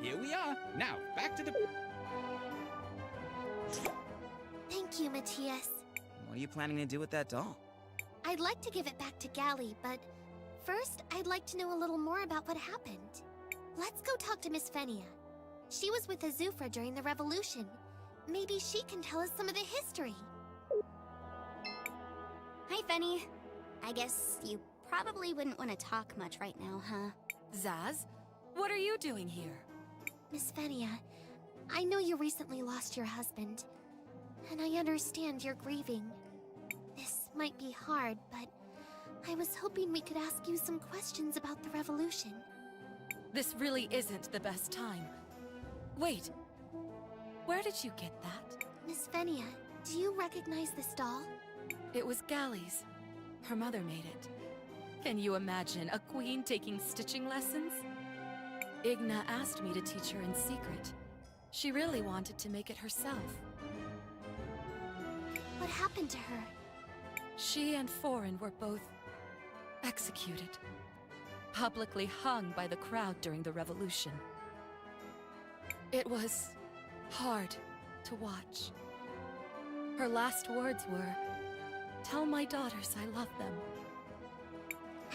Here we are. Now, back to the... Thank you, Matthias. What are you planning to do with that doll? I'd like to give it back to Galley, but first, I'd like to know a little more about what happened. Let's go talk to Miss Fenia. She was with Azufra during the revolution. Maybe she can tell us some of the history. Hi, Fenny. I guess you probably wouldn't want to talk much right now, huh? Zaz, what are you doing here? Miss Fenia, I know you recently lost your husband, and I understand you're grieving. This might be hard, but I was hoping we could ask you some questions about the revolution. This really isn't the best time. Wait, where did you get that? Miss Venia, do you recognize this doll? It was Gally's. Her mother made it. Can you imagine a queen taking stitching lessons? Igna asked me to teach her in secret. She really wanted to make it herself. What happened to her? She and Foreign were both executed. Publicly hung by the crowd during the revolution. It was hard to watch. Her last words were, "Tell my daughters I love them."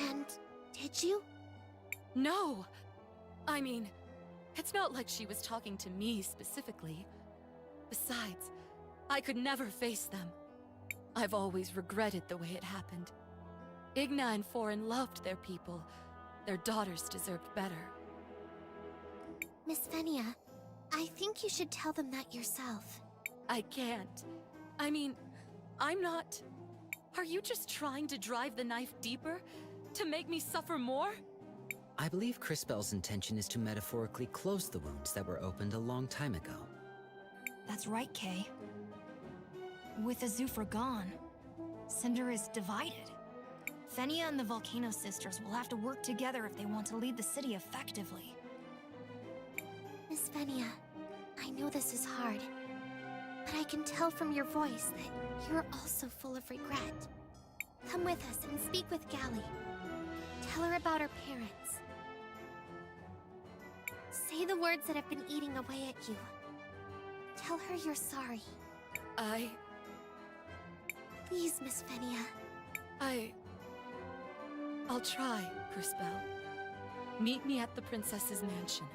And did you? No! I mean, it's not like she was talking to me specifically. Besides, I could never face them. I've always regretted the way it happened. Igna and Foreign loved their people. Their daughters deserved better. Miss Venia, I think you should tell them that yourself. I can't. I mean, I'm not... Are you just trying to drive the knife deeper? To make me suffer more? I believe Crispell's intention is to metaphorically close the wounds that were opened a long time ago. That's right, Kay. With Azufra gone, Cinder is divided. Fenia and the Volcano Sisters will have to work together if they want to lead the city effectively. Miss Venia, I know this is hard, but I can tell from your voice that you're also full of regret. Come with us and speak with Gally. Tell her about her parents. Say the words that have been eating away at you. Tell her you're sorry. Please, Miss Venia. I'll try, Crispell. Meet me at the princess's mansion.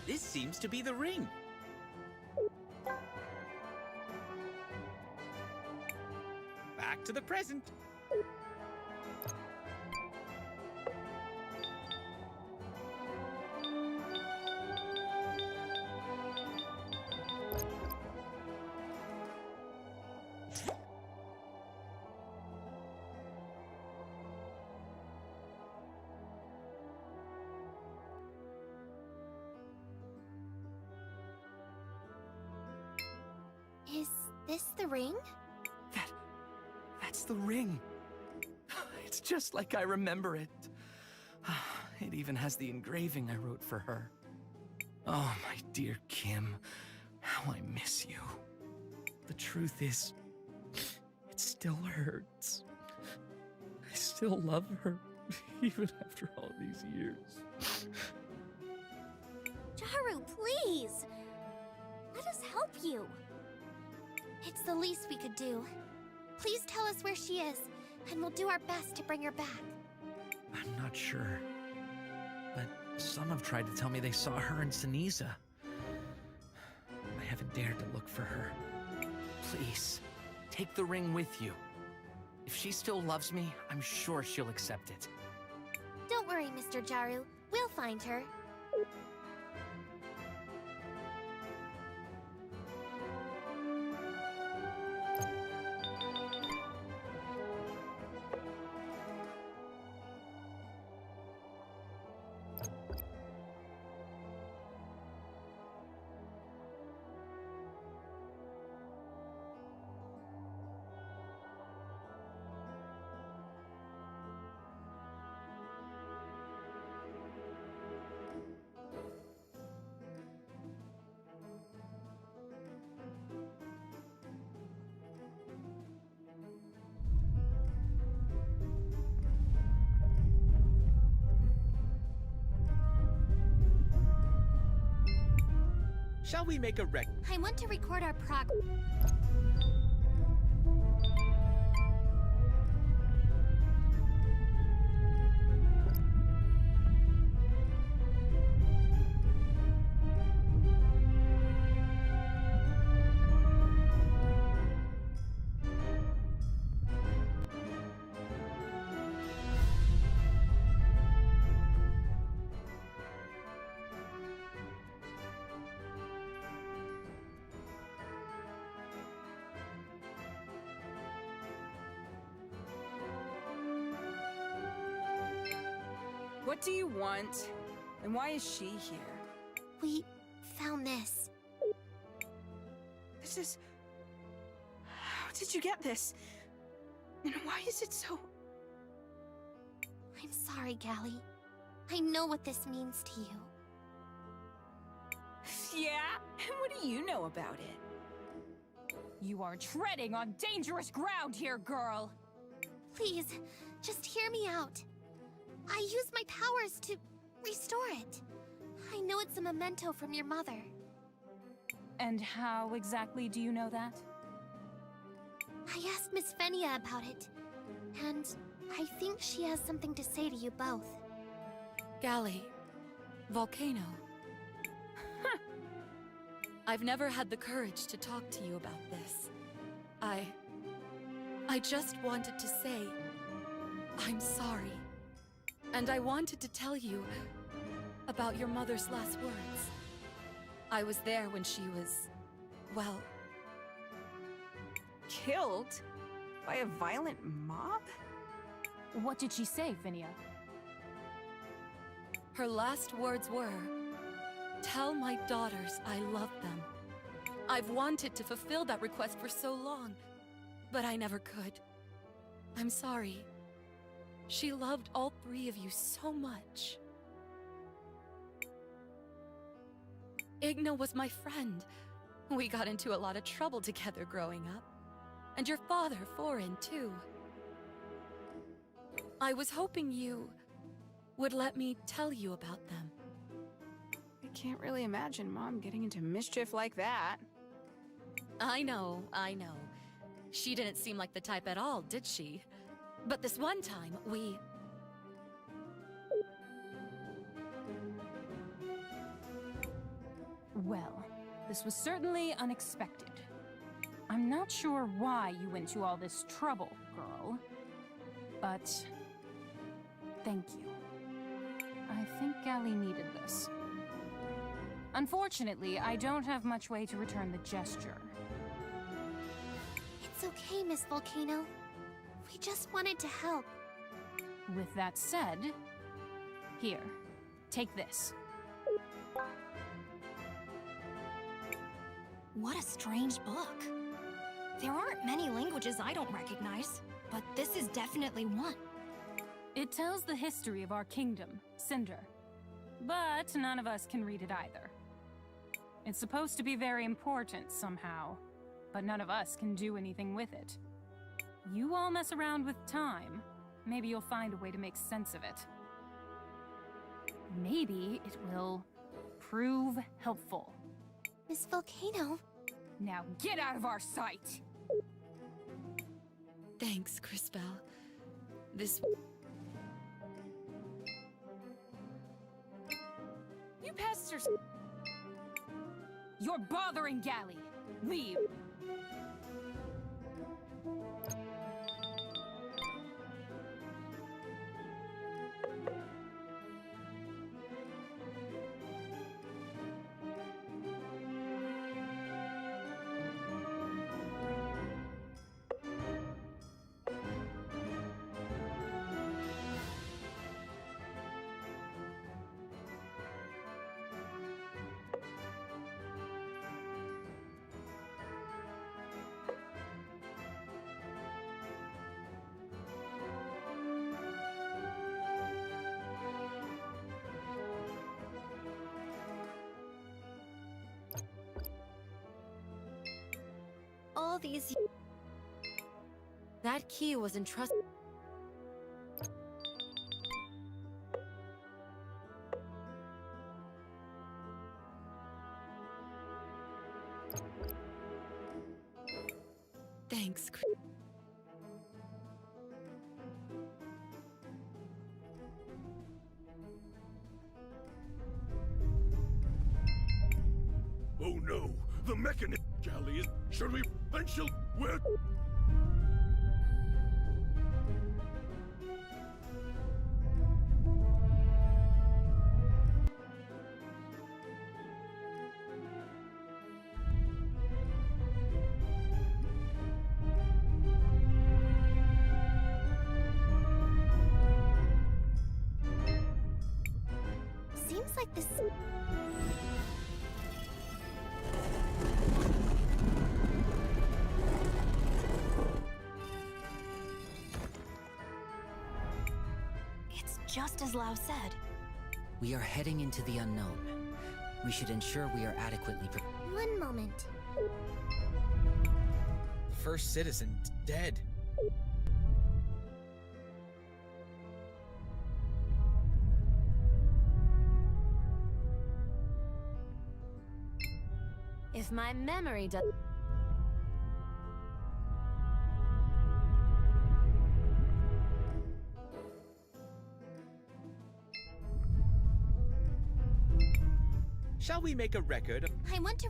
This seems to be the ring. Back to the present. Is this the ring? That's the ring. It's just like I remember it. It even has the engraving I wrote for her. Oh, my dear Kim, how I miss you. The truth is, it still hurts. I still love her, even after all these years. Jaru, please! Let us help you. It's the least we could do. Please tell us where she is, and we'll do our best to bring her back. I'm not sure, but some have tried to tell me they saw her in Seniza. I haven't dared to look for her. Please, take the ring with you. If she still loves me, I'm sure she'll accept it. Don't worry, Mr. Jaru. We'll find her. Shall we make a rec? I want to record our progress. What do you want? And why is she here? We found this. This is... How did you get this? And why is it so... I'm sorry, Gally. I know what this means to you. Yeah? And what do you know about it? You are treading on dangerous ground here, girl! Please, just hear me out. I used my powers to restore it. I know it's a memento from your mother. And how exactly do you know that? I asked Miss Fenia about it, and I think she has something to say to you both. Gally, Volcano. I've never had the courage to talk to you about this. I just wanted to say, I'm sorry. And I wanted to tell you about your mother's last words. I was there when she was, well... Killed? By a violent mob? What did she say, Fenia? Her last words were, tell my daughters I love them. I've wanted to fulfill that request for so long, but I never could. I'm sorry. She loved all three of you so much. Igna was my friend. We got into a lot of trouble together growing up. And your father, Foreign, too. I was hoping you would let me tell you about them. I can't really imagine Mom getting into mischief like that. I know. She didn't seem like the type at all, did she? But this one time, we... Well, this was certainly unexpected. I'm not sure why you went to all this trouble, girl. But... thank you. I think Gally needed this. Unfortunately, I don't have much way to return the gesture. It's okay, Miss Volcano. We just wanted to help. With that said, here, take this. What a strange book. There aren't many languages I don't recognize, but this is definitely one. It tells the history of our kingdom, Cinder. But none of us can read it either. It's supposed to be very important somehow, but none of us can do anything with it. You all mess around with time, maybe you'll find a way to make sense of it. Maybe it will prove helpful. Miss Volcano? Now get out of our sight! Thanks, Crispell. This... You passed your... You're bothering Gally! Leave! All these... That key was entrusted... Thanks, Cris. Oh no, the mechanism galley is. Should we eventually? Where? Seems like this. It's just as Lao said. We are heading into the unknown. We should ensure we are adequately prepared. One moment. First citizen dead. If my memory does. Shall we make a record of... I want to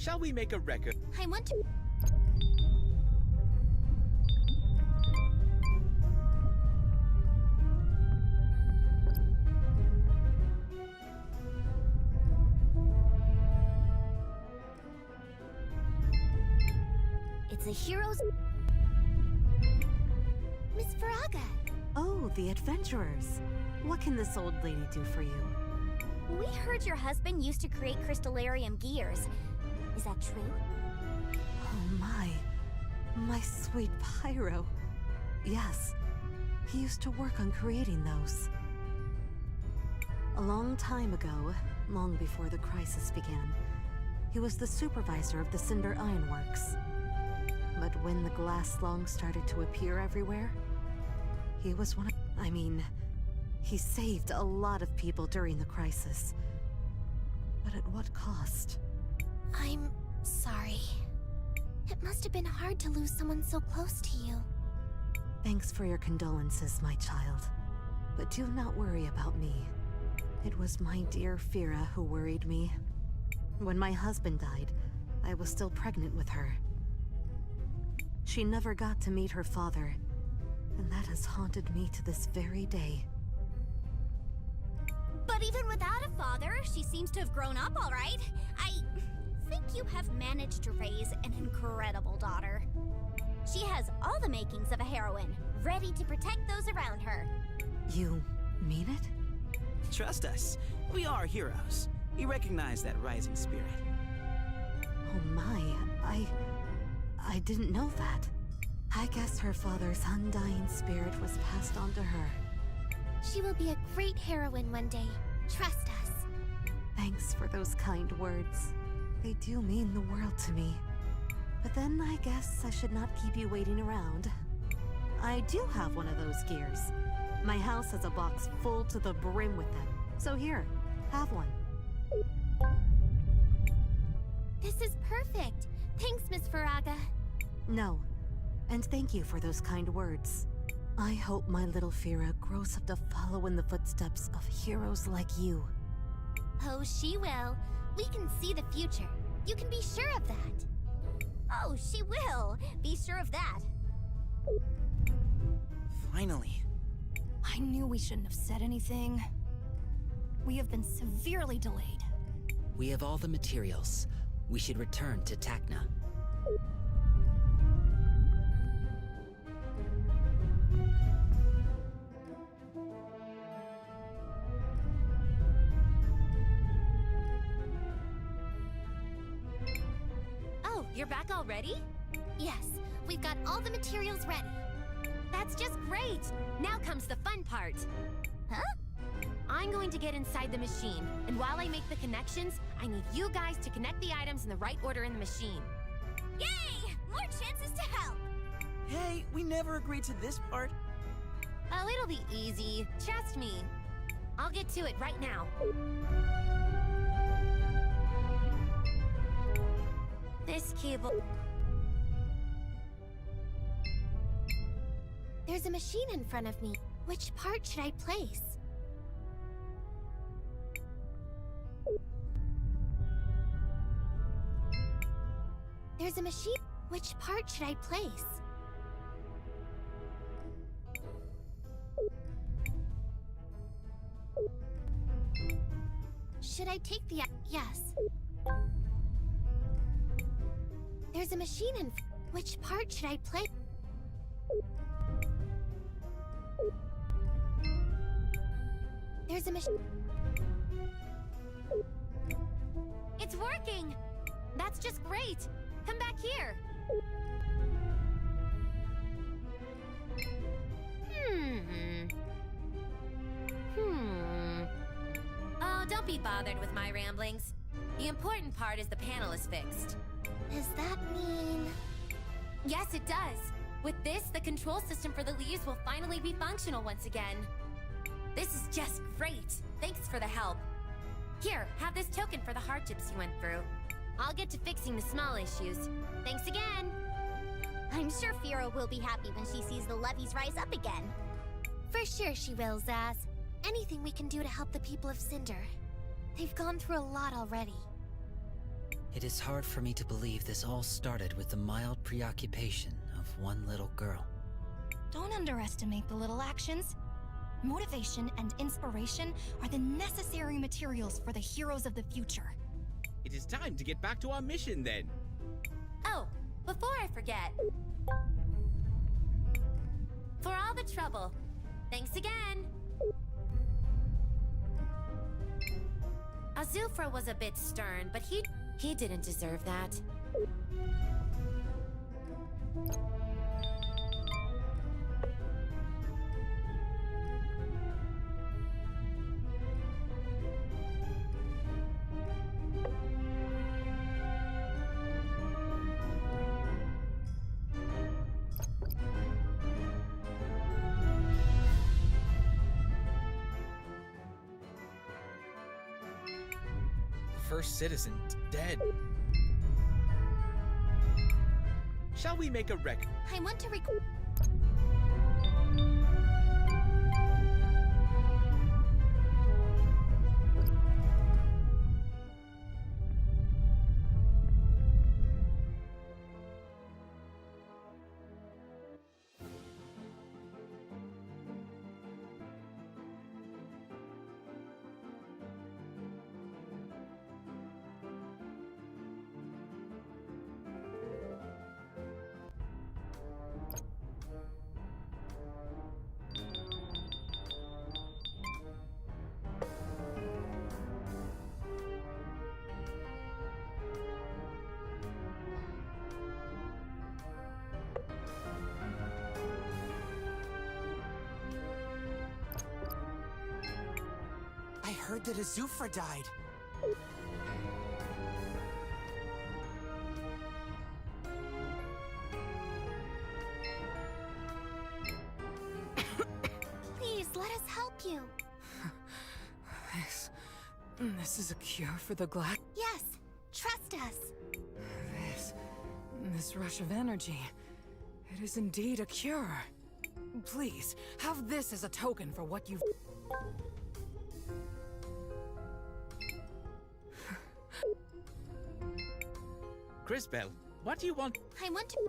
Shall we make a record? I want to. It's a hero's. Miss Faraga. Oh, the adventurers. What can this old lady do for you? We heard your husband used to create crystallarium gears. Is that true? Oh my sweet Pyro. Yes, he used to work on creating those. A long time ago, long before the crisis began, he was the supervisor of the Cinder Ironworks. But when the glass slongs started to appear everywhere, he was one of... I mean, he saved a lot of people during the crisis. But at what cost? I'm sorry. It must have been hard to lose someone so close to you. Thanks for your condolences, my child. But do not worry about me. It was my dear Fira who worried me. When my husband died, I was still pregnant with her. She never got to meet her father, and that has haunted me to this very day. But even without a father, she seems to have grown up all right. I think you have managed to raise an incredible daughter. She has all the makings of a heroine, ready to protect those around her. You mean it? Trust us. We are heroes. We recognize that rising spirit. Oh my, I didn't know that. I guess her father's undying spirit was passed on to her. She will be a great heroine one day. Trust us. Thanks for those kind words. They do mean the world to me. But then I guess I should not keep you waiting around. I do have one of those gears. My house has a box full to the brim with them. So here, have one. This is perfect. Thanks, Miss Faraga. No. And thank you for those kind words. I hope my little Fira grows up to follow in the footsteps of heroes like you. Oh, she will. We can see the future. You can be sure of that. Oh, she will. Be sure of that. Finally. I knew we shouldn't have said anything. We have been severely delayed. We have all the materials. We should return to Tacna. Oh, you're back already? Yes, we've got all the materials ready. That's just great! Now comes the fun part. Huh? I'm going to get inside the machine, and while I make the connections, I need you guys to connect the items in the right order in the machine. Yay! More chances to help! Hey, we never agreed to this part. Oh, it'll be easy. Trust me. I'll get to it right now. This cable... There's a machine in front of me. Which part should I place? There's a machine. Which part should I place? Should I take the... Yes. There's a machine in... Which part should I place? There's a machine... It's working! That's just great! Come back here! Oh, don't be bothered with my ramblings. The important part is the panel is fixed. Does that mean... Yes, it does. With this, the control system for the leaves will finally be functional once again. This is just great. Thanks for the help. Here, have this token for the hardships you went through. I'll get to fixing the small issues. Thanks again. I'm sure Fira will be happy when she sees the levees rise up again. For sure she will, Zaz. Anything we can do to help the people of Cinder. They've gone through a lot already. It is hard for me to believe this all started with the mild preoccupation of one little girl. Don't underestimate the little actions. Motivation and inspiration are the necessary materials for the heroes of the future. It is time to get back to our mission then. Oh, before I forget. For all the trouble, thanks again. Azufra was a bit stern, but he didn't deserve that. First citizen dead. Shall we make a record? I want to I heard that Azufra died. Please, let us help you. This is a cure for the glass. Yes, trust us. This rush of energy. It is indeed a cure. Please, have this as a token for what you've... Crisbell, what do you want? I want to...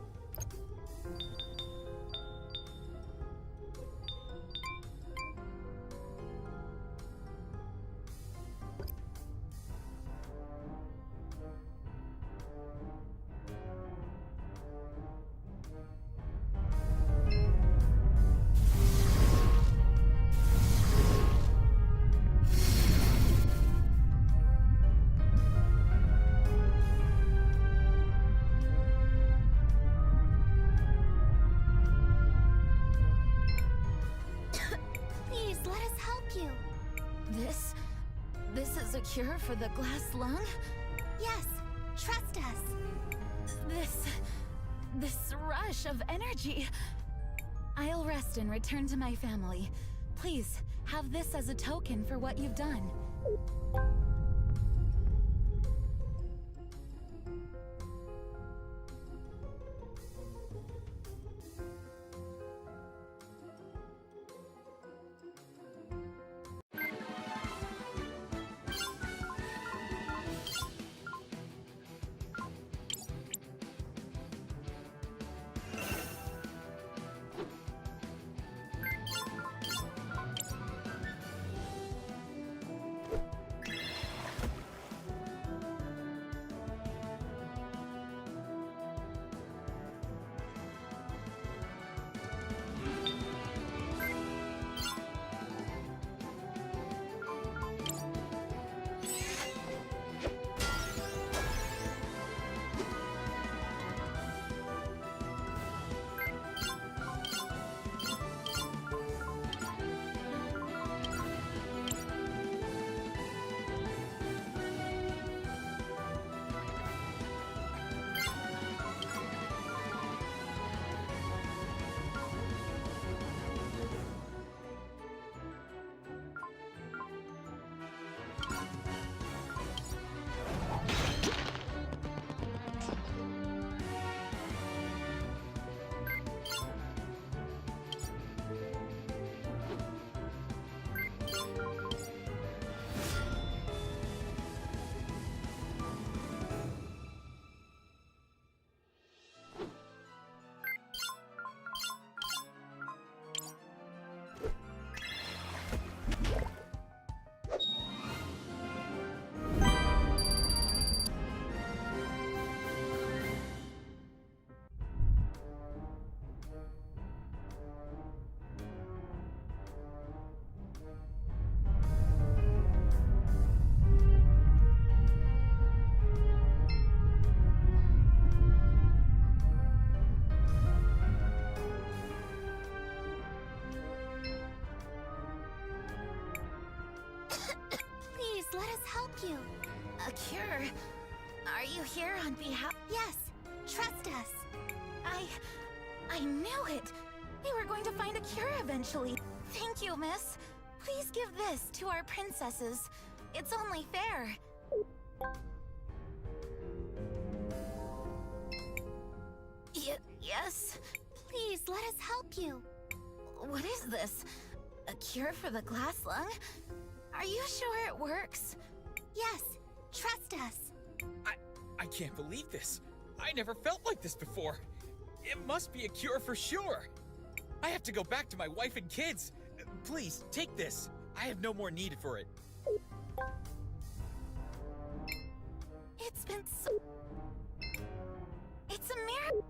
Please, let us help you. This is a cure for the glass lung? Yes, trust us. This rush of energy. I'll rest and return to my family. Please, have this as a token for what you've done. Let us help you. A cure? Are you here on behalf? Yes, trust us. I knew it! We were going to find a cure eventually. Thank you, miss. Please give this to our princesses. It's only fair. Yes? Please, let us help you. What is this? A cure for the glass lung? Are you sure it works? Yes, trust us. I can't believe this. I never felt like this before. It must be a cure for sure. I have to go back to my wife and kids. Please, take this. I have no more need for it. It's been so... It's a miracle.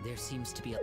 There seems to be a...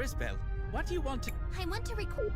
Grisbel, what do you want to... I want to record.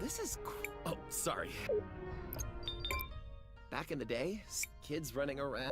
This is oh, sorry. Back in the day, kids running around.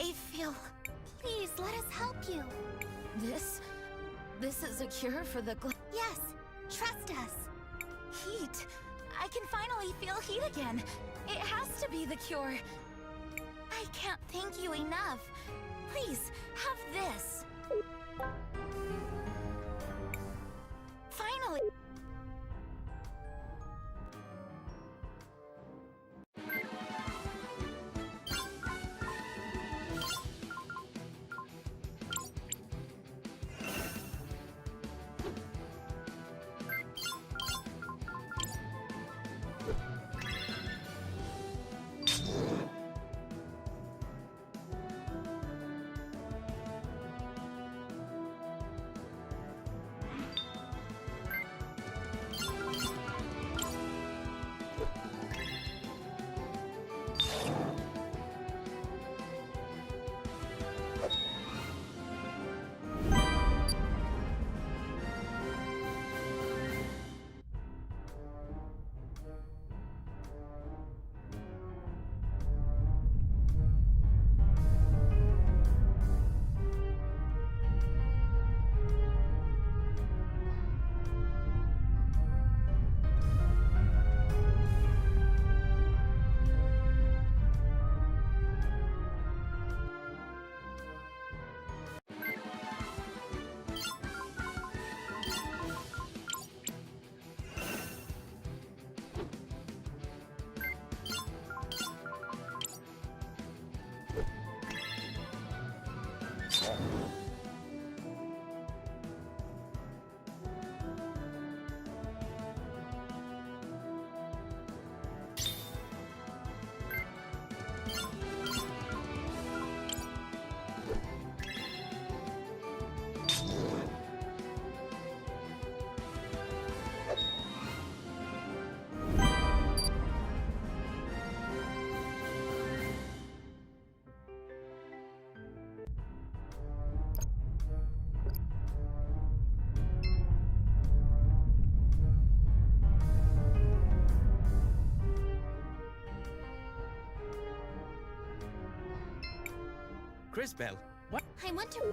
I feel... Please, let us help you. This is a cure for the Yes, trust us. Heat. I can finally feel heat again. It has to be the cure. I can't thank you enough. Please, have this. Finally. Crisbell, what? I want to...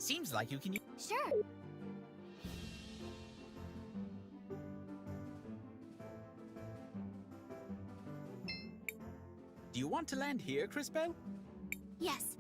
Seems like you can... Sure. Do you want to land here, Cris Bell? Yes.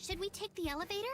Should we take the elevator?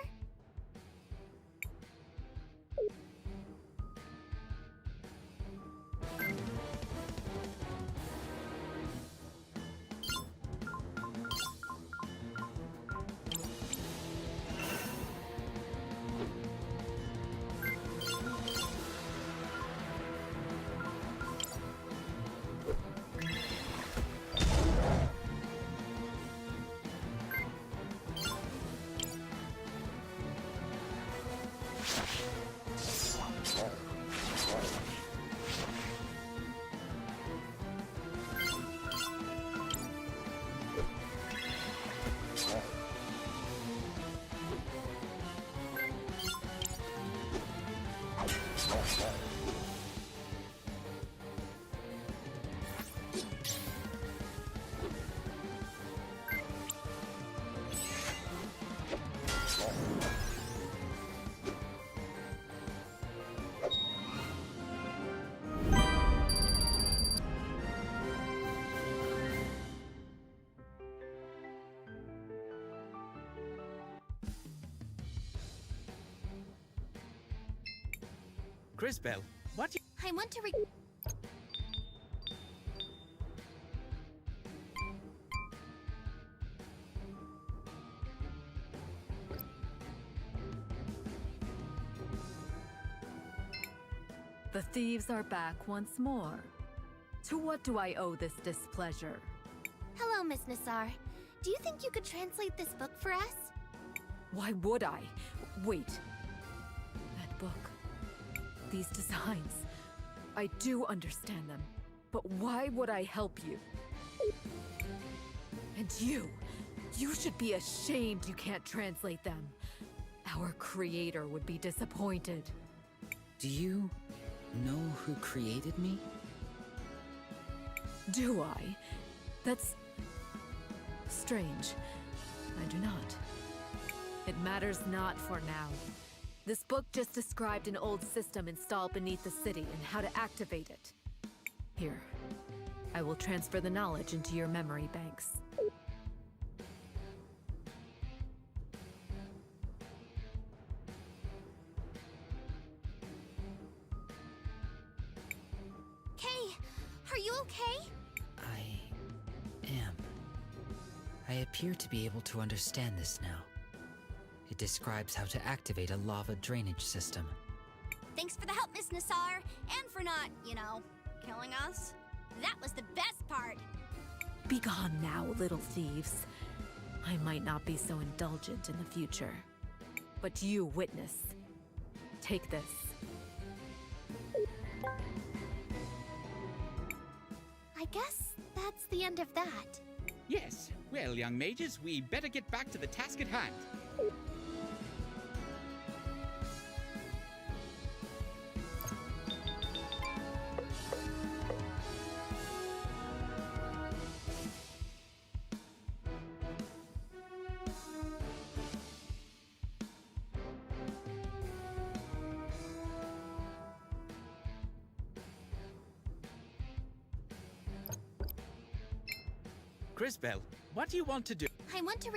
Cris Bell, what do I want to The thieves are back once more. To what do I owe this displeasure? Hello, Miss Nassar. Do you think you could translate this book for us? Why would I? Wait. That book. These designs. I do understand them. But why would I help you? And you should be ashamed you can't translate them. Our creator would be disappointed. Do you know who created me? Do I? That's strange. I do not. It matters not for now. This book just described an old system installed beneath the city and how to activate it. Here, I will transfer the knowledge into your memory banks. Kay, are you okay? I am. I appear to be able to understand this now. It describes how to activate a lava drainage system. Thanks for the help, Miss Nassar, and for not, killing us. That was the best part. Be gone now, little thieves. I might not be so indulgent in the future. But you, witness. Take this. I guess that's the end of that. Yes. Well, young mages, we better get back to the task at hand. Crisbell, what do you want to do? I want to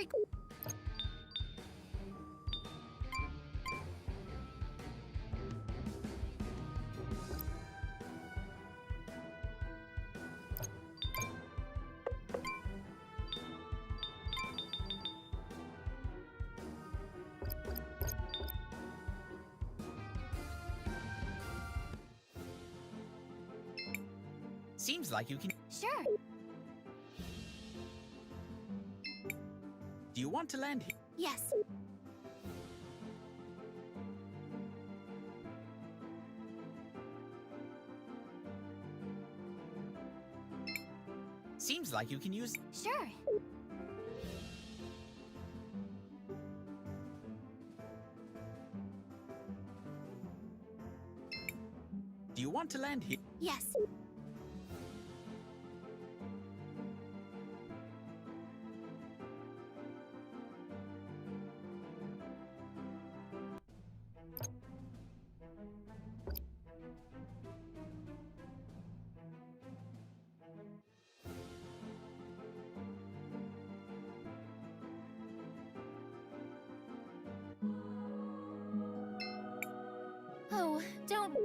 Seems like you can... Sure. Do you want to land here? Yes. Seems like you can use... Sure. Do you want to land here? Yes. Oh, don't...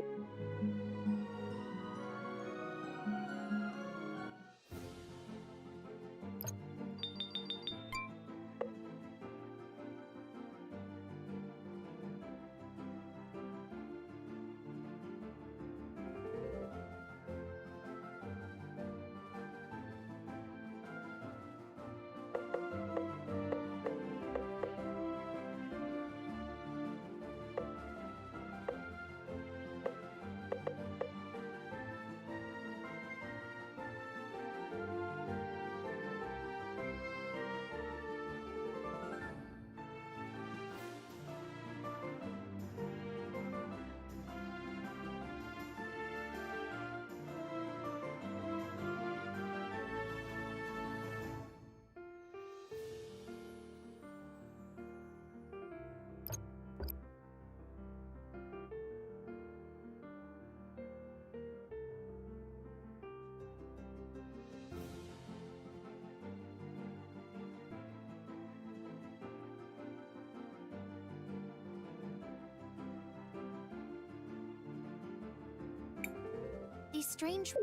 These strange...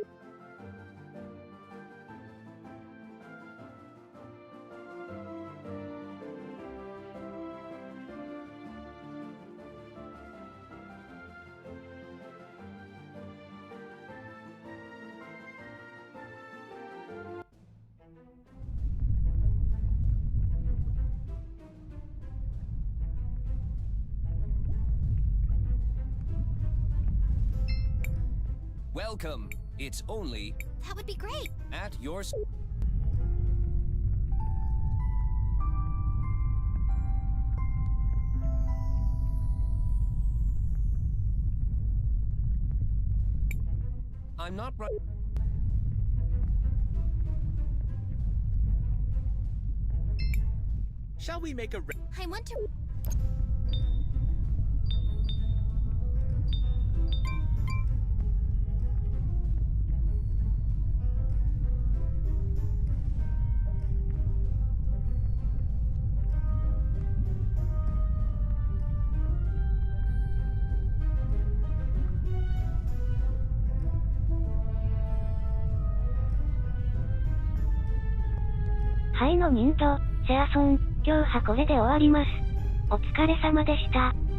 Welcome. It's only... That would be great. At your... I'm not right. Shall we make a... I want to...はいのミント、シェアソン、今日はこれで終わります。お疲れ様でした。